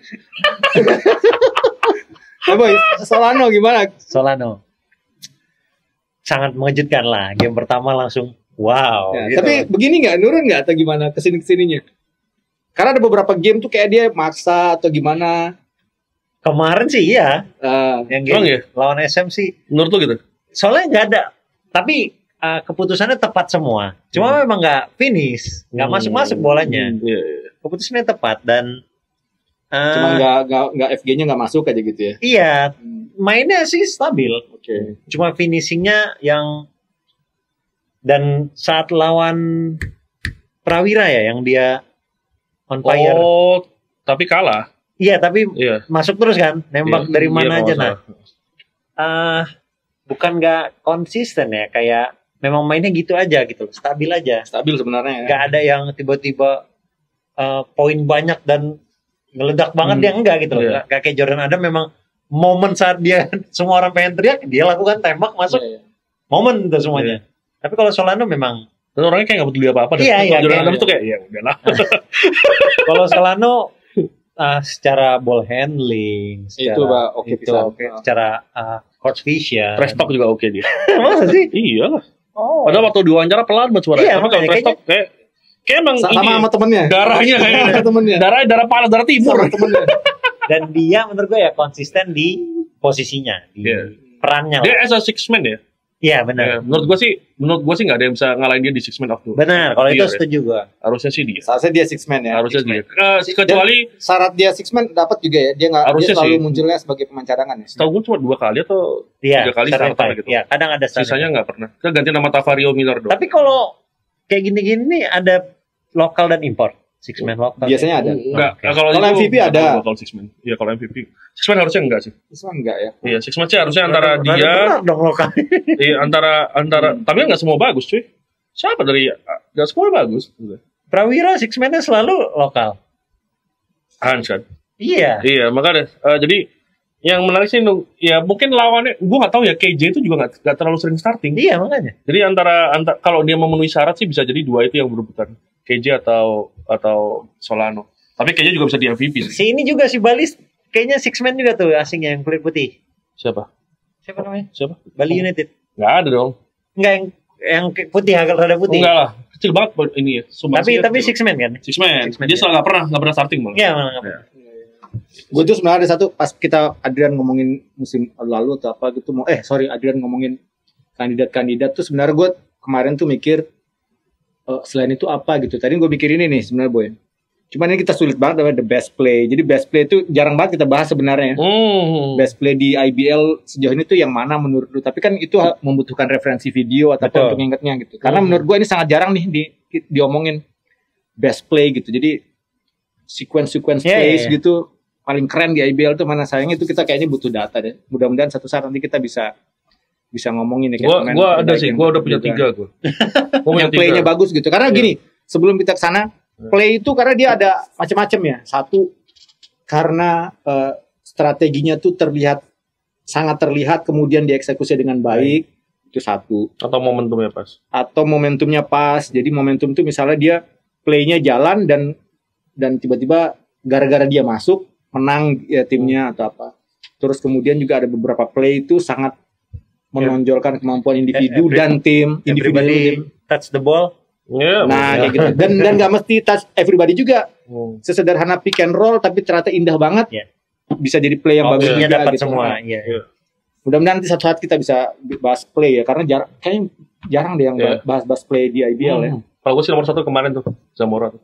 Boy, Solano gimana? Solano sangat mengejutkan lah. Game pertama langsung wow. Ya, gitu. Tapi begini nggak, nurun nggak atau gimana kesininya? Karena ada beberapa game tuh kayak dia maksa atau gimana. Kemarin sih iya. Yang game ya? lawan SM sih. Menurut lu gitu? Soalnya nggak ada. Tapi keputusannya tepat semua. Cuma memang nggak finish, nggak masuk bolanya. Keputusannya tepat dan cuma nggak FG-nya nggak masuk aja gitu ya. Iya, mainnya sih stabil. Oke. Cuma finishingnya yang dan saat lawan Prawira ya yang dia on fire. Oh, tapi kalah. Iya, tapi masuk terus kan, nembak dari mana aja nah. Bukan nggak konsisten ya, kayak memang mainnya gitu aja gitu, stabil aja. Stabil sebenarnya. Nggak ada yang tiba-tiba poin banyak dan ngeledak banget dia enggak gitu loh. Nggak kayak Jordan Adam memang momen saat dia semua orang pengen teriak, dia lakukan tembak masuk. Momen itu semuanya. Tapi kalau Solano memang dan orangnya kayak nggak peduli apa-apa. Iya, Jordan Adam tuh kayak ya udahlah. Kalau Solano secara ball handling, secara secara court vision, trash talk juga oke dia. Masa sih? Iya. Padahal waktu diwawancara pelan banget suaranya. Iya, tapi kalau trash talk kayak emang sama temennya. Darahnya kayak temennya. Darah panas, darah timur. Temennya. Dan dia menurut gue ya konsisten di posisinya, di perannya. Dia lah. as a six man ya. Iya benar. Menurut gue sih nggak ada yang bisa ngalahin dia di six man of the. Benar. Kalau itu Year, setuju gue. Harusnya sih dia. Seharusnya dia six man ya. Harusnya dia. Kecuali Syarat dia six man dapat juga ya. Dia nggak, dia Harusnya selalu sih. munculnya sebagai pemain cadangan ya. setahu gue cuma 2 kali atau Iya. 3 kali starting starter five. gitu. Iya. Kadang ada starting Sisanya nggak pernah. Kita ganti nama Tavario Miller doang. Tapi kalau kayak gini-gini nih ada lokal dan import. Six man lokal. Biasanya ada. Enggak, Oke. kalau Kalau itu MVP ada. Kalau six man. Iya, kalau MVP. Six man harusnya enggak sih. Six man enggak ya. Iya, six man sih harusnya antara Rada dia benar dong lokal. iya antara tapi enggak semua bagus, cuy. Siapa dari enggak semua bagus. Prawira six man-nya selalu lokal. Hans kan. Iya. Iya, makanya jadi yang menarik sih ya mungkin lawannya gua enggak tahu ya KJ itu juga enggak terlalu sering starting. Iya makanya. Jadi antara kalau dia memenuhi syarat sih bisa jadi 2 itu yang berebutan. KJ atau Solano. Tapi KJ juga bisa di MVP sih. Si ini juga si Bali kayaknya six man juga tuh asingnya yang kulit putih. Siapa? Siapa namanya? Siapa? Bali United. Enggak ada dong. Enggak yang putih agak rada putih. Enggak lah. Kecil banget ini ya. Tapi six man kan? Six man. Six man, Dia ya. selalu nggak pernah starting malah. Iya malah nggak pernah. Gue tuh sebenarnya ada satu pas kita Adrian ngomongin musim lalu atau apa gitu Adrian ngomongin kandidat-kandidat tuh sebenarnya gue kemarin tuh mikir selain itu apa gitu. Tadi gue mikir ini nih sebenarnya Boy. Cuman ini kita sulit banget sama the best play. Jadi best play itu jarang banget kita bahas sebenarnya. Best play di IBL sejauh ini tuh yang mana menurut lu? Tapi kan itu membutuhkan referensi video atau Betul. untuk ingetnya gitu. Karena menurut gue ini sangat jarang nih diomongin best play gitu. Jadi sequence plays gitu paling keren di IBL tuh mana. Sayangnya itu kita kayaknya butuh data deh. Mudah-mudahan satu saat nanti kita bisa ngomongin ya. Gua ada sih, gua udah punya 3 gua. Yang playnya bagus gitu. Karena gini, sebelum kita kesana, play itu karena dia ada macam-macam ya. Satu, karena strateginya tuh sangat terlihat, kemudian dieksekusi dengan baik. Itu satu. Atau momentumnya pas. Jadi momentum tuh misalnya dia playnya jalan dan tiba-tiba gara-gara dia masuk menang ya timnya atau apa. Terus kemudian juga ada beberapa play itu sangat menonjolkan kemampuan individu dan tim, Everybody touch the ball. Yeah, kayak gitu. Dan nggak mesti touch everybody juga. Sesederhana pick and roll tapi ternyata indah banget. Yeah. Bisa jadi play yang bagus juga dapat gitu. semua. Iya. Mudah-mudahan nanti satu saat kita bisa bahas play ya, karena kayaknya jarang deh yang bahas play di IBL ya. Kalau gue sih nomor 1 kemarin tuh Zamora tuh.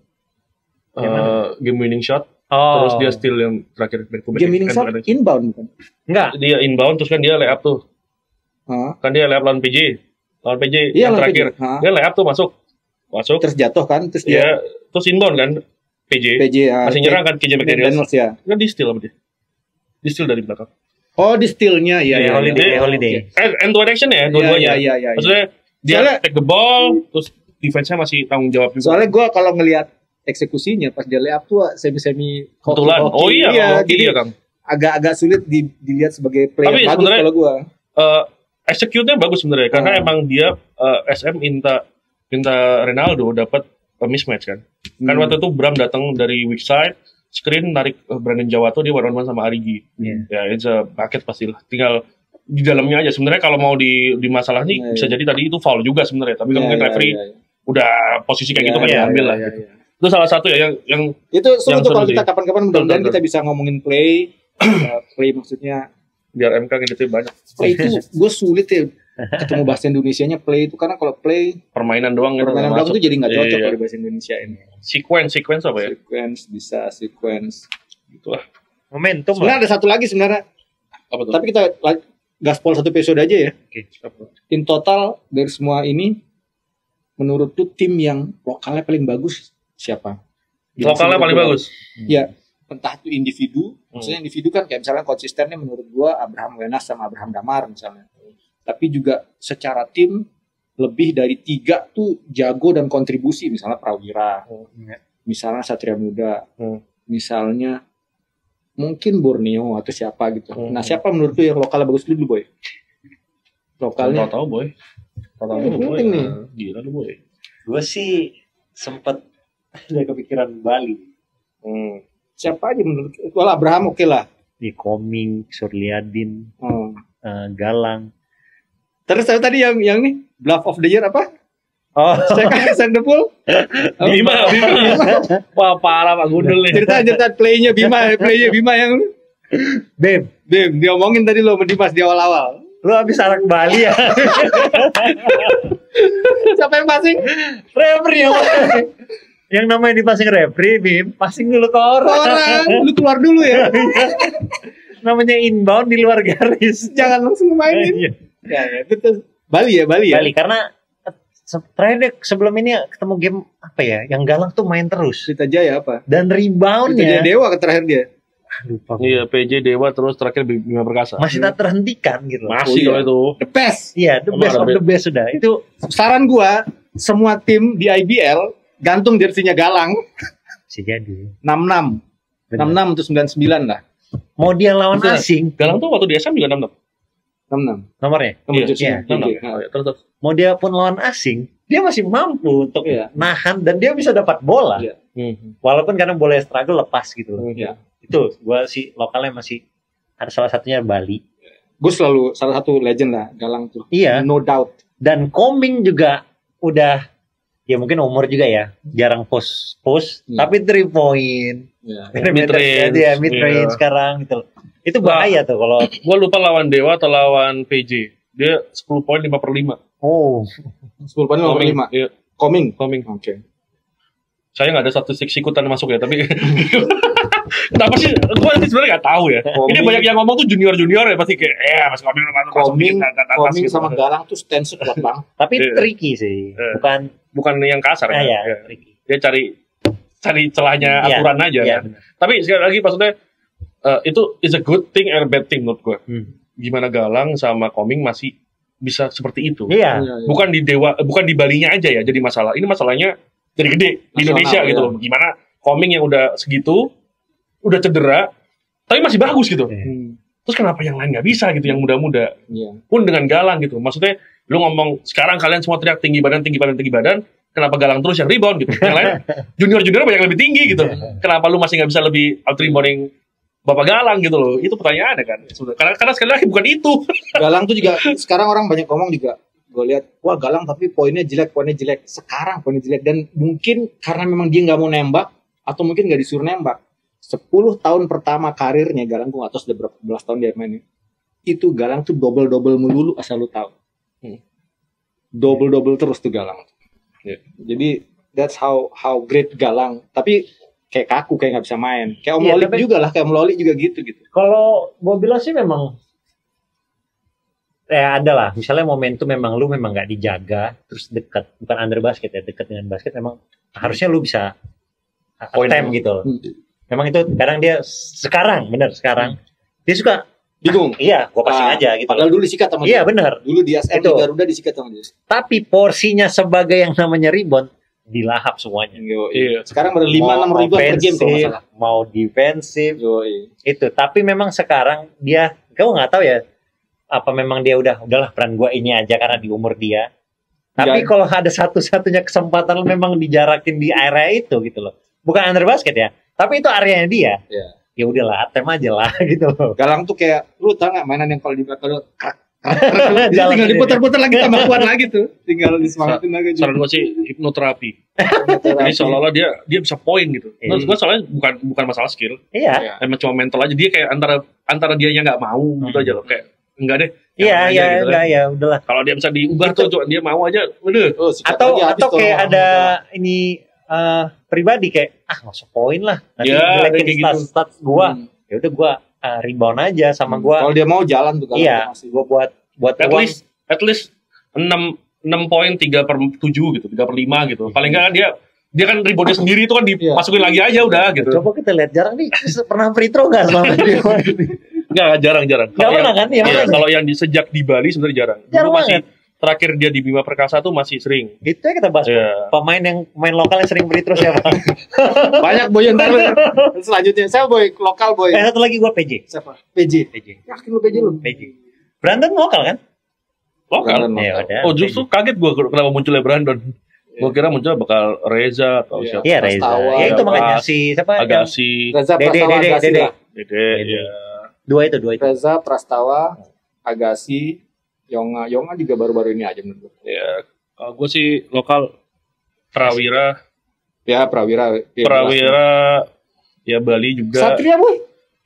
Game winning shot. Terus dia steal yang terakhir. Game winning shot inbound bukan? Enggak. Dia inbound terus kan dia layup tuh. Kan dia layup lawan PJ yang terakhir. Dia layup tuh masuk terus jatuh kan, terus dia terus inbound kan PJ masih nyerang kan KJ McDaniels ya. Kan di steal sama dia. Di steal dari belakang. Oh, di steal-nya ya. Holiday. End to action ya dua-duanya. Iya. Maksudnya dia take the ball terus defense-nya masih tanggung jawab juga. Soalnya gue kalau ngelihat eksekusinya pas dia layup tuh semi kebetulan. Oh iya, jadi Kang. Agak sulit dilihat sebagai play Tapi yang bagus kalau gue. Execute-nya bagus sebenarnya karena emang dia SM minta Ronaldo dapat mismatch kan. Kan waktu itu Bram datang dari weak side, screen narik Brandon Jawato, dia one-on-one sama Arigi. Ya, it's a bucket pastilah. Tinggal di dalamnya aja. Sebenarnya kalau mau di masalah nih bisa jadi tadi itu foul juga sebenarnya. Tapi mungkin referee udah posisi kayak gitu kan diambil lah. Itu salah satu ya yang itu seru tuh kalau sih. kita kapan-kapan mudah-mudahan kita bisa ngomongin play. Play maksudnya biar MK ngeditnya banyak. Play itu gue sulit ya ketemu bahasa Indonesianya play itu, karena kalau play permainan doang itu jadi nggak cocok kalau bahasa Indonesia ini. Sequence apa ya? Sequence gitulah. Momentum. Sebenarnya ada satu lagi sebenarnya. Apa tuh? Tapi kita gaspol satu episode aja ya. Oke. In total dari semua ini, menurut tuh tim yang lokalnya paling bagus siapa? Lokalnya paling bagus? Ya, entah itu individu. Maksudnya individu kan kayak misalnya konsistennya menurut gua Abraham Wenas sama Abraham Damar misalnya. Tapi juga secara tim lebih dari 3 tuh jago dan kontribusi, misalnya Prawira, misalnya Satria Muda, misalnya mungkin Borneo atau siapa gitu. Nah, siapa menurut lu yang lokalnya bagus dulu, Boy? Lokalnya. Tahu Boy. Penting nih. Gila lu, Boy. Gue sih sempet ada kepikiran Bali. Siapa aja menurut lu? Well, Abraham oke lah. Di Koming, Surliadin, Galang. Terus tadi yang nih Bluff of the Year apa? Second the Pool. Bima. Wah, parah Pak Gundul nih. Cerita playnya Bima yang Bim, diomongin tadi lo sama Dimas di awal-awal. lu habis anak Bali ya? Siapa yang passing? Referee yang namanya dipasing referee, Bim, passing dulu ke orang. Lu keluar dulu ya. Namanya inbound di luar garis. Jangan langsung mainin. Iya. Ya, itu Bali ya. Bali karena terakhir deh, sebelum ini ketemu game apa ya? Yang Galang tuh main terus. Pelita Jaya apa? Dan Pelita reboundnya. Jaya Dewa terakhir dia. Lupa. Iya, PJ Dewa terus terakhir Bima Perkasa. Masih tak terhentikan gitu. Masih iya. kalau itu. The best. Iya, the best of the best sudah. Itu Saran gua, semua tim di IBL gantung jersinya Galang. bisa jadi. 66. Benar. 66 atau 99 lah. Mau dia lawan Betul. asing, Galang tuh waktu di SM juga 66. 66. nomornya. Nomor Iya, jersinya. iya, 66. Iya. Oh, ya, terus. Mau dia pun lawan asing, dia masih mampu untuk Iya. nahan dan dia bisa dapat bola. Iya. Walaupun karena bola struggle lepas gitu. Iya. Itu gua sih lokalnya masih ada salah satunya Bali. Gue selalu salah satu legend lah Galang tuh. Iya. No doubt. Dan Koming juga udah ya mungkin umur juga ya, jarang post, Iya. tapi 3 point. Ya. Mid range. Ya, mid range Iya. sekarang gitu. Itu bahaya tuh kalau Gua lupa lawan Dewa atau lawan PJ. Dia 10 poin 5/5. oh 10 poin 5. Iya, Coming. coming. Oke. Saya nggak ada statistik ikutan masuk ya, tapi kenapa sih? Gua sebenarnya nggak tahu ya. Coming. Ini banyak yang ngomong tuh junior ya pasti kayak, mas coming masuk Coming, dikit, atas Coming gitu. sama Galang tuh stance kuat banget. tapi Iya. tricky sih. Iya. Bukan Bukan yang kasar kan? ya, Iya. tricky. Dia cari celahnya Iya. aturan aja Iya, kan. benar. Tapi sekali lagi maksudnya itu is a good thing and a bad thing menurut gue. Gimana Galang sama Koming masih bisa seperti itu. Iya. Bukan di Dewa, bukan di Balinya aja ya jadi masalah. Ini masalahnya dari gede di Nasional, Indonesia gitu iya. loh. Gimana Koming yang udah segitu, udah cedera, tapi masih bagus gitu. Iya. Terus kenapa yang lain nggak bisa gitu, yang muda-muda? Iya. Pun dengan Galang gitu. Maksudnya lu ngomong sekarang kalian semua teriak tinggi badan, kenapa Galang terus yang rebound gitu? Yang lain junior banyak lebih tinggi gitu. Kenapa lu masih nggak bisa lebih out rebounding Bapak Galang gitu loh? Itu pertanyaannya kan. Karena sekali lagi bukan itu. Galang tuh juga sekarang orang banyak ngomong juga. Gue lihat, wah Galang tapi poinnya jelek. Sekarang poinnya jelek dan mungkin karena memang dia nggak mau nembak atau mungkin nggak disuruh nembak. 10 tahun pertama karirnya Galang, gue nggak tahu sudah berapa belas tahun dia main. Itu Galang tuh double melulu asal lu tahu. Double terus tuh Galang. Yeah. Jadi that's how great Galang. Tapi kayak kaku, kayak nggak bisa main. Kayak Om Iya, Loli tapi- juga lah, kayak Om Loli juga gitu. Kalau gue bilang sih memang ada lah. Misalnya momentum memang lu memang nggak dijaga, terus dekat, bukan under basket ya, dekat dengan basket memang harusnya lu bisa Point. attempt gitu loh. Hmm. Memang itu kadang dia sekarang dia suka Bingung. iya gue passing aja gitu Padahal loh. dulu disikat sama Iya dia. benar. Dulu di SM Itu. di Garuda disikat sama dia. Tapi porsinya sebagai yang namanya rebound dilahap semuanya. Iya. Sekarang baru 5-6 ribu per game kalau nggak salah. Mau defensif Yoi. itu. Tapi memang sekarang dia, kau nggak tahu ya, apa memang dia udahlah peran gua ini aja karena di umur dia. Tapi Ya. kalau ada satu-satunya kesempatan memang dijarakin di area itu gitu loh. Bukan under basket ya, tapi itu areanya dia. Iya. Ya udahlah, attempt aja lah gitu loh. Galang tuh kayak, lu tau gak mainan yang kalau di belakang krak, Jalan tinggal sendiri. diputar-putar lagi tambah kuat lagi tuh. Tinggal disemangatin lagi. Saran gue sih hipnoterapi. Jadi seolah-olah dia bisa poin gitu. Menurut gue soalnya bukan masalah skill, Iya, emang cuma mental aja. Dia kayak antara dianya nggak mau gitu aja loh. Kayak enggak deh. iya, jangan aja gitu enggak kan. ya, udahlah. Kalau dia bisa diubah tuh, coba dia mau aja, udah. Oh, sikat Atau lagi habis tuh kayak orang ada Galang. ini pribadi kayak nggak usah poin lah. Nanti Ya, jelekin kayak gitu. stats gua. Hmm. Ya udah gua rebound aja sama gua. Kalau dia mau jalan tuh Galang Iya, tuh masih. gua buat At least 6 poin 3/7 gitu, 3/5 gitu. Paling enggak kan dia kan reboundnya sendiri itu kan dimasukin lagi aja udah gitu. Coba kita lihat jarang nih pernah free throw nggak selama dia main? Enggak, jarang. Nggak pernah kan? Iya, Iya, makanya. kalau yang sejak di Bali sebenarnya jarang. Jarang Dulu masih banget. terakhir dia di Bima Perkasa tuh masih sering. Itu ya kita bahas Iya. pemain yang main lokal yang sering free throw siapa? Banyak boy ntar lu. Selanjutnya saya boy lokal boy. Satu lagi gua PJ. Siapa? PJ. Yakin lu PJ lu? PJ. Brandon lokal kan? Lokal. Lokal. Ya udah. Oh justru kaget gue kenapa munculnya Brandon. Gue kira munculnya bakal Reza atau Iya. siapa. Iya Reza. Prastawa. Ya itu Iya, makanya Pas. si siapa? yang- Agassi, Reza Dede, Prastawa Dede, Agassi Dede. lah. Dede, Dede. ya. Dua itu. Reza Prastawa Agassi Yonga juga baru-baru ini aja menurut gue. Ya, gue sih lokal Prawira, Ya Prawira. Ya, Prawira, ya Bali juga, Satria boy.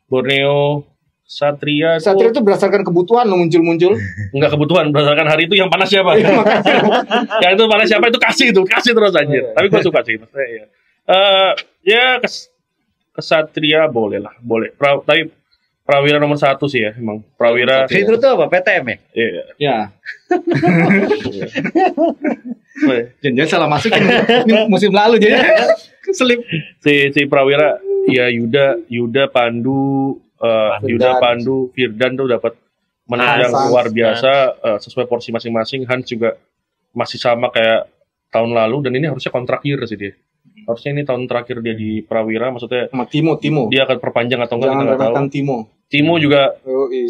Borneo, Satria Satria itu berdasarkan kebutuhan lo muncul-muncul. Enggak kebutuhan, berdasarkan hari itu yang panas siapa. Yang itu panas siapa itu kasih terus anjir. Tapi gue suka sih maksudnya ya. Ya ke Satria boleh lah, boleh. Tapi Prawira nomor 1 sih ya, emang. Prawira. Itu tuh apa? PTM ya? Iya. Ya. Jangan salah masuk ini musim lalu jadi keselip. Si Prawira ya Yuda Pandu Firdan tuh dapat menang yang luar biasa sesuai porsi masing-masing. Hans juga masih sama kayak tahun lalu dan ini harusnya kontrak year sih dia. Harusnya ini tahun terakhir dia di Prawira, maksudnya sama Timo. Dia akan perpanjang atau enggak kita nggak tahu. Timo juga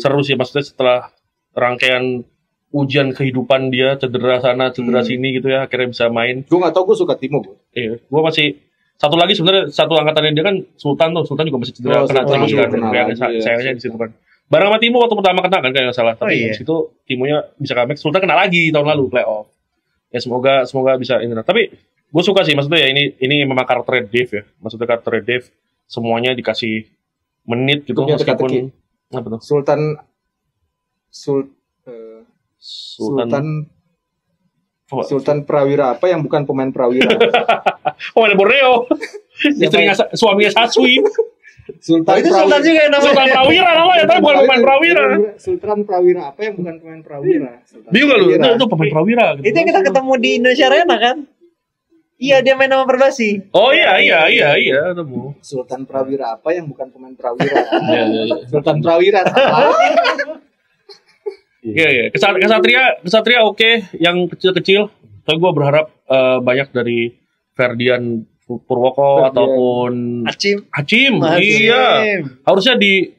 seru sih, maksudnya setelah rangkaian ujian kehidupan dia cedera sana cedera sini gitu ya akhirnya bisa main. Gue nggak tahu, gue suka Timo. Iya, gue masih satu lagi sebenarnya satu angkatannya dia kan Sultan juga masih cedera kena terus kan. Sayangnya di situ kan. Bareng sama Timo waktu pertama kena kan kayak nggak salah. Tapi di situ Timonya bisa comeback. Sultan kena lagi tahun lalu playoff. Ya semoga bisa ini. Tapi gue suka sih maksudnya ya ini memang karakter Dave ya. Maksudnya karakter Dave semuanya dikasih menit gitu meskipun apa tuh? Sultan Prawira apa yang bukan pemain Prawira? Pemain Borneo. Istrinya suaminya Saswi. Sultan juga yang namanya. Sultan Prawira namanya, tapi bukan pemain Prawira. Sultan Prawira apa yang bukan pemain Prawira? Bingung lu, itu pemain Prawira. Itu yang kita ketemu di Indonesia Arena kan? Iya, dia main nama Perbasi. Oh iya, ketemu. Sultan Prawira apa yang bukan pemain Prawira? Sultan Prawira salah. Iya. Kesatria oke, yang kecil-kecil. Tapi gue berharap banyak dari Ferdian Purwoko ataupun Acim. Iya. Harusnya di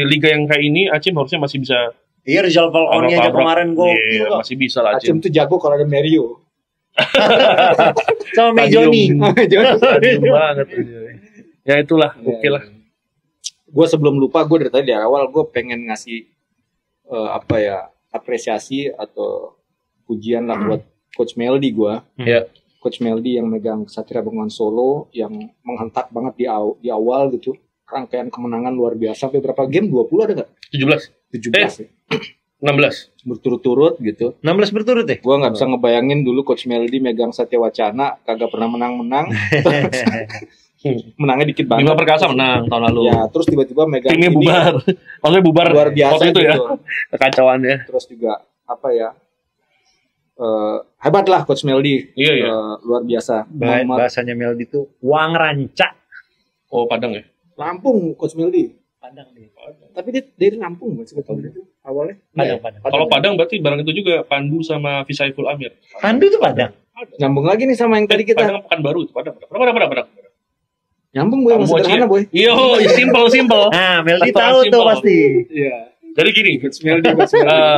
liga yang kayak ini Acim harusnya masih bisa. Iya, Rizal Falcone aja kemarin gokil kok. Masih bisa lah Acim tuh jago kalau ada Mario. Sama Joni. Banget. Ya itulah, oke lah. Gue sebelum lupa, gue dari awal gue pengen ngasih apresiasi atau pujian lah buat Coach Meldi gue. Ya. Coach Meldi yang megang Satria Bengawan Solo yang menghentak banget di awal gitu. Rangkaian kemenangan luar biasa. Sampai berapa game? 20 ada nggak? 17 ya? 16 berturut-turut gitu. 16 berturut ya? Gue nggak bisa ngebayangin dulu Coach Meldi megang Satya Wacana kagak pernah menang-menang. Menangnya dikit banget. Bima Perkasa menang tahun lalu. Ya, terus tiba-tiba megang timnya bubar. Maksudnya bubar luar biasa waktu itu gitu. Ya. Kekacauannya. Terus juga hebat lah Coach Meldi. Iya. Luar biasa. Bahasanya Meldi itu uang ranca. Oh, Padang ya? Lampung Coach Meldi. Padang nih. Tapi dia dari Lampung bukan sih awalnya? Padang. Kalau Padang berarti barang itu juga Pandu sama Visaiful Amir. Pandu tuh Padang. Nyambung lagi nih sama yang tadi kita. Padang Pekanbaru itu Padang. Nyambung boy, masih sederhana boy. Iya, simple. Nah, Meldi tahu tuh pasti. Iya. Jadi gini,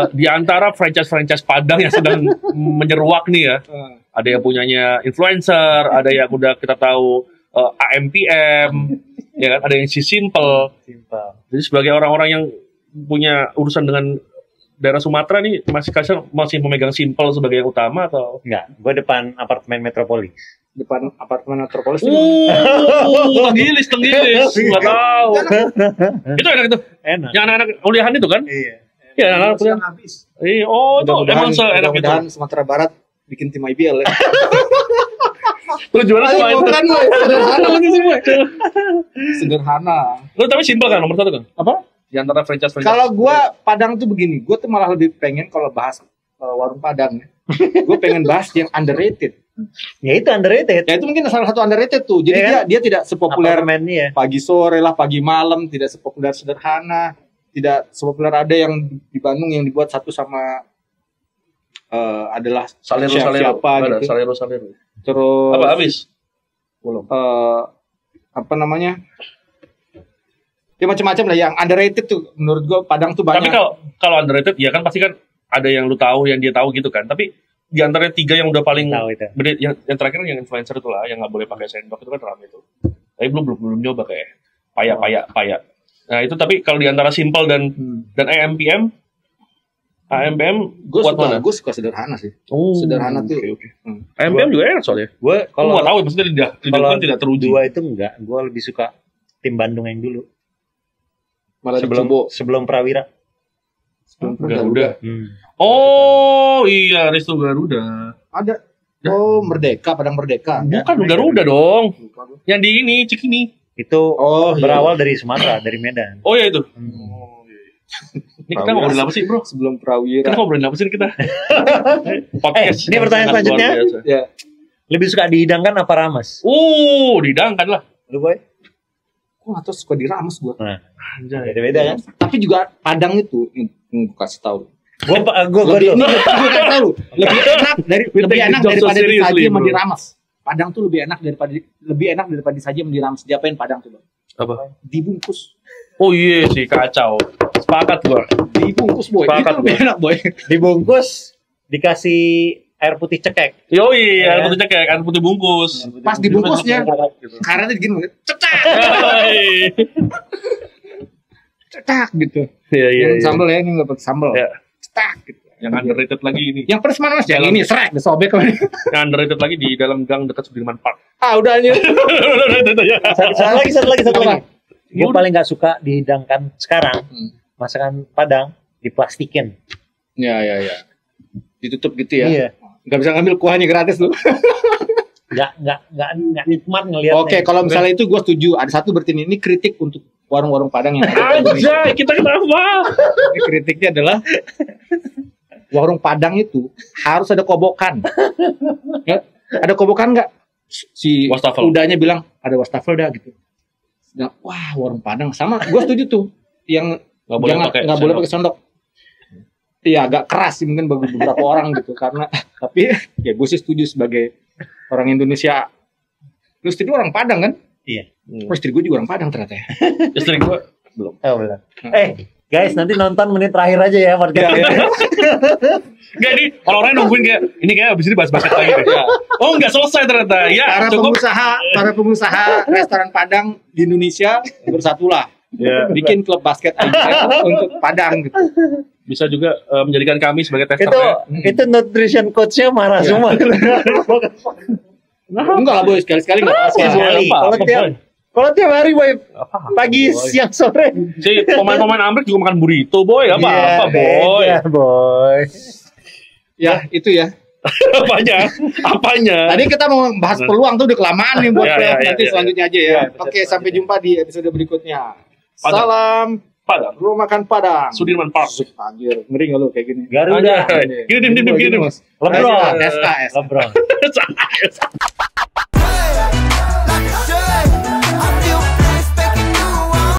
di antara franchise Padang yang sedang menyeruak nih ya, ada yang punyanya influencer, ada yang udah kita tahu AMPM, ya kan, ada yang si Simple. Jadi sebagai orang-orang yang punya urusan dengan daerah Sumatera nih, masih memegang Simple sebagai yang utama atau? Enggak, gue depan apartemen Metropolis. Depan apartemen Metropolis. Tenggilis. Nggak tahu. Itu enak itu. Enak. Yang anak-anak kuliahan itu kan? Iya. Iya, anak-anak kuliahan. Iya, itu emang seenak itu. Mudah-mudahan Sumatera Barat bikin tim IBL ya. Lu juara semua itu. Bukan boy, sederhana lagi sih boy. Sederhana. Lu tapi Simple kan nomor 1 kan? Apa? Di antara franchise. Kalau gua Padang tuh begini, gua tuh malah lebih pengen kalau bahas warung Padang. Gua pengen bahas yang underrated. Ya itu underrated. Ya itu mungkin salah satu underrated tuh. Jadi dia tidak sepopuler pagi sore lah, pagi malam, tidak sepopuler sederhana, tidak sepopuler ada yang di Bandung yang dibuat satu sama adalah Salero siapa gitu. Salero. Terus apa habis? Belum. Apa namanya? Ya macam-macam lah yang underrated tuh menurut gua Padang tuh banyak. Tapi kalau underrated ya kan pasti kan ada yang lu tahu, yang dia tahu gitu kan. Tapi di antara 3 yang udah paling beda, yang terakhir yang influencer itu lah, yang nggak boleh pakai sendok itu kan ramai itu. Tapi belum nyoba kayak paya. Nah itu tapi kalau di antara Simple dan AMPM gue kuat mana? Gue suka sederhana sih. Sederhana tuh. Okay. AMPM juga enak soalnya. Gue kalau nggak tahu maksudnya tidak teruji. Dua itu enggak. Gue lebih suka tim Bandung yang dulu. Malah sebelum Prawira. Garuda. Oh iya, Resto Garuda. Ada. Oh, Merdeka, Padang Merdeka. Bukan Garuda dong. Yang di ini, Cikini. Itu berawal dari Sumatera, dari Medan. Oh iya itu. Ini kita ngobrolin apa sih, Bro? Sebelum Prawira. Kita ngobrolin apa sih kita? Podcast. Ini pertanyaan selanjutnya. Ya. Lebih suka dihidangkan apa rames? Dihidangkan lah. Lu boy? Gue gak tau suka dirames gue. Nah, Anjay. beda-beda kan? Tapi juga Padang itu, gue kasih tahu. Gue Lebih kasih tahu. Lebih enak daripada disaji sama dirames. Padang tuh lebih enak daripada disaji sama dirames. Diapain Padang tuh, Bang? Apa? Dibungkus. Oh iya sih, kacau. Sepakat gua. Dibungkus, boy. Sepakat, Itu lebih enak, boy. dibungkus, dikasih air putih cekek. Yoi, air putih cekek, air putih bungkus. Pas dibungkusnya, karena gini, cetak. Cetak gitu. Iya. Yang sambal ya, ini nggak pakai sambal. Ya. Cetak gitu. Yang underrated lagi ini. Yang pedes mana Mas? Yang ini serek, disobek kemana? Yang underrated lagi di dalam gang dekat Sudirman Park. Udah aja. Satu lagi. Gue paling gak suka dihidangkan sekarang masakan Padang diplastikin. Ya. Ditutup gitu ya. Iya. Gak bisa ngambil kuahnya gratis lu. Nggak nikmat ngeliatnya. Oke, kalau misalnya itu gue setuju. Ada satu berarti ini kritik untuk warung-warung Padang yang ada di Indonesia. Anjay, kita kenapa? Ini kritiknya adalah warung Padang itu harus ada kobokan. Ya, ada kobokan nggak? Si Wastafel. udahnya bilang ada wastafel dah gitu. Nah, wah, warung Padang sama. Gue setuju tuh. Yang nggak boleh pakai sendok. Iya, agak keras sih mungkin bagi beberapa orang gitu karena tapi ya gue sih setuju sebagai orang Indonesia. Lu setuju orang Padang kan? Iya. Istri gue juga orang Padang ternyata ya. Istri gua belum. Belum. Guys, nanti nonton menit terakhir aja ya podcast ini. Enggak, ini orang-orang nungguin kayak ini kayak abis ini bahas-bahas lagi deh. Oh, enggak selesai ternyata. Ya, para pengusaha restoran Padang di Indonesia bersatulah. Ya. Bikin klub basket aja untuk Padang gitu. Bisa juga menjadikan kami sebagai tester. Itu nutrition coach-nya marah semua. Enggak lah boy, sekali-sekali enggak apa-apa. Kalau tiap hari boy, pagi, siang, sore. Si pemain-pemain Amrik juga makan burrito boy, apa boy. Iya boy. Ya, itu ya. Apanya? Tadi kita mau bahas peluang tuh udah kelamaan nih buat playoff nanti selanjutnya aja ya. Oke, sampai jumpa di episode berikutnya. Salam Padang. Rumah makan Padang. Sudirman Park. Anjir, ngeri enggak lu kayak gini? Garuda. Gini. Lebron. SKS. Lebron.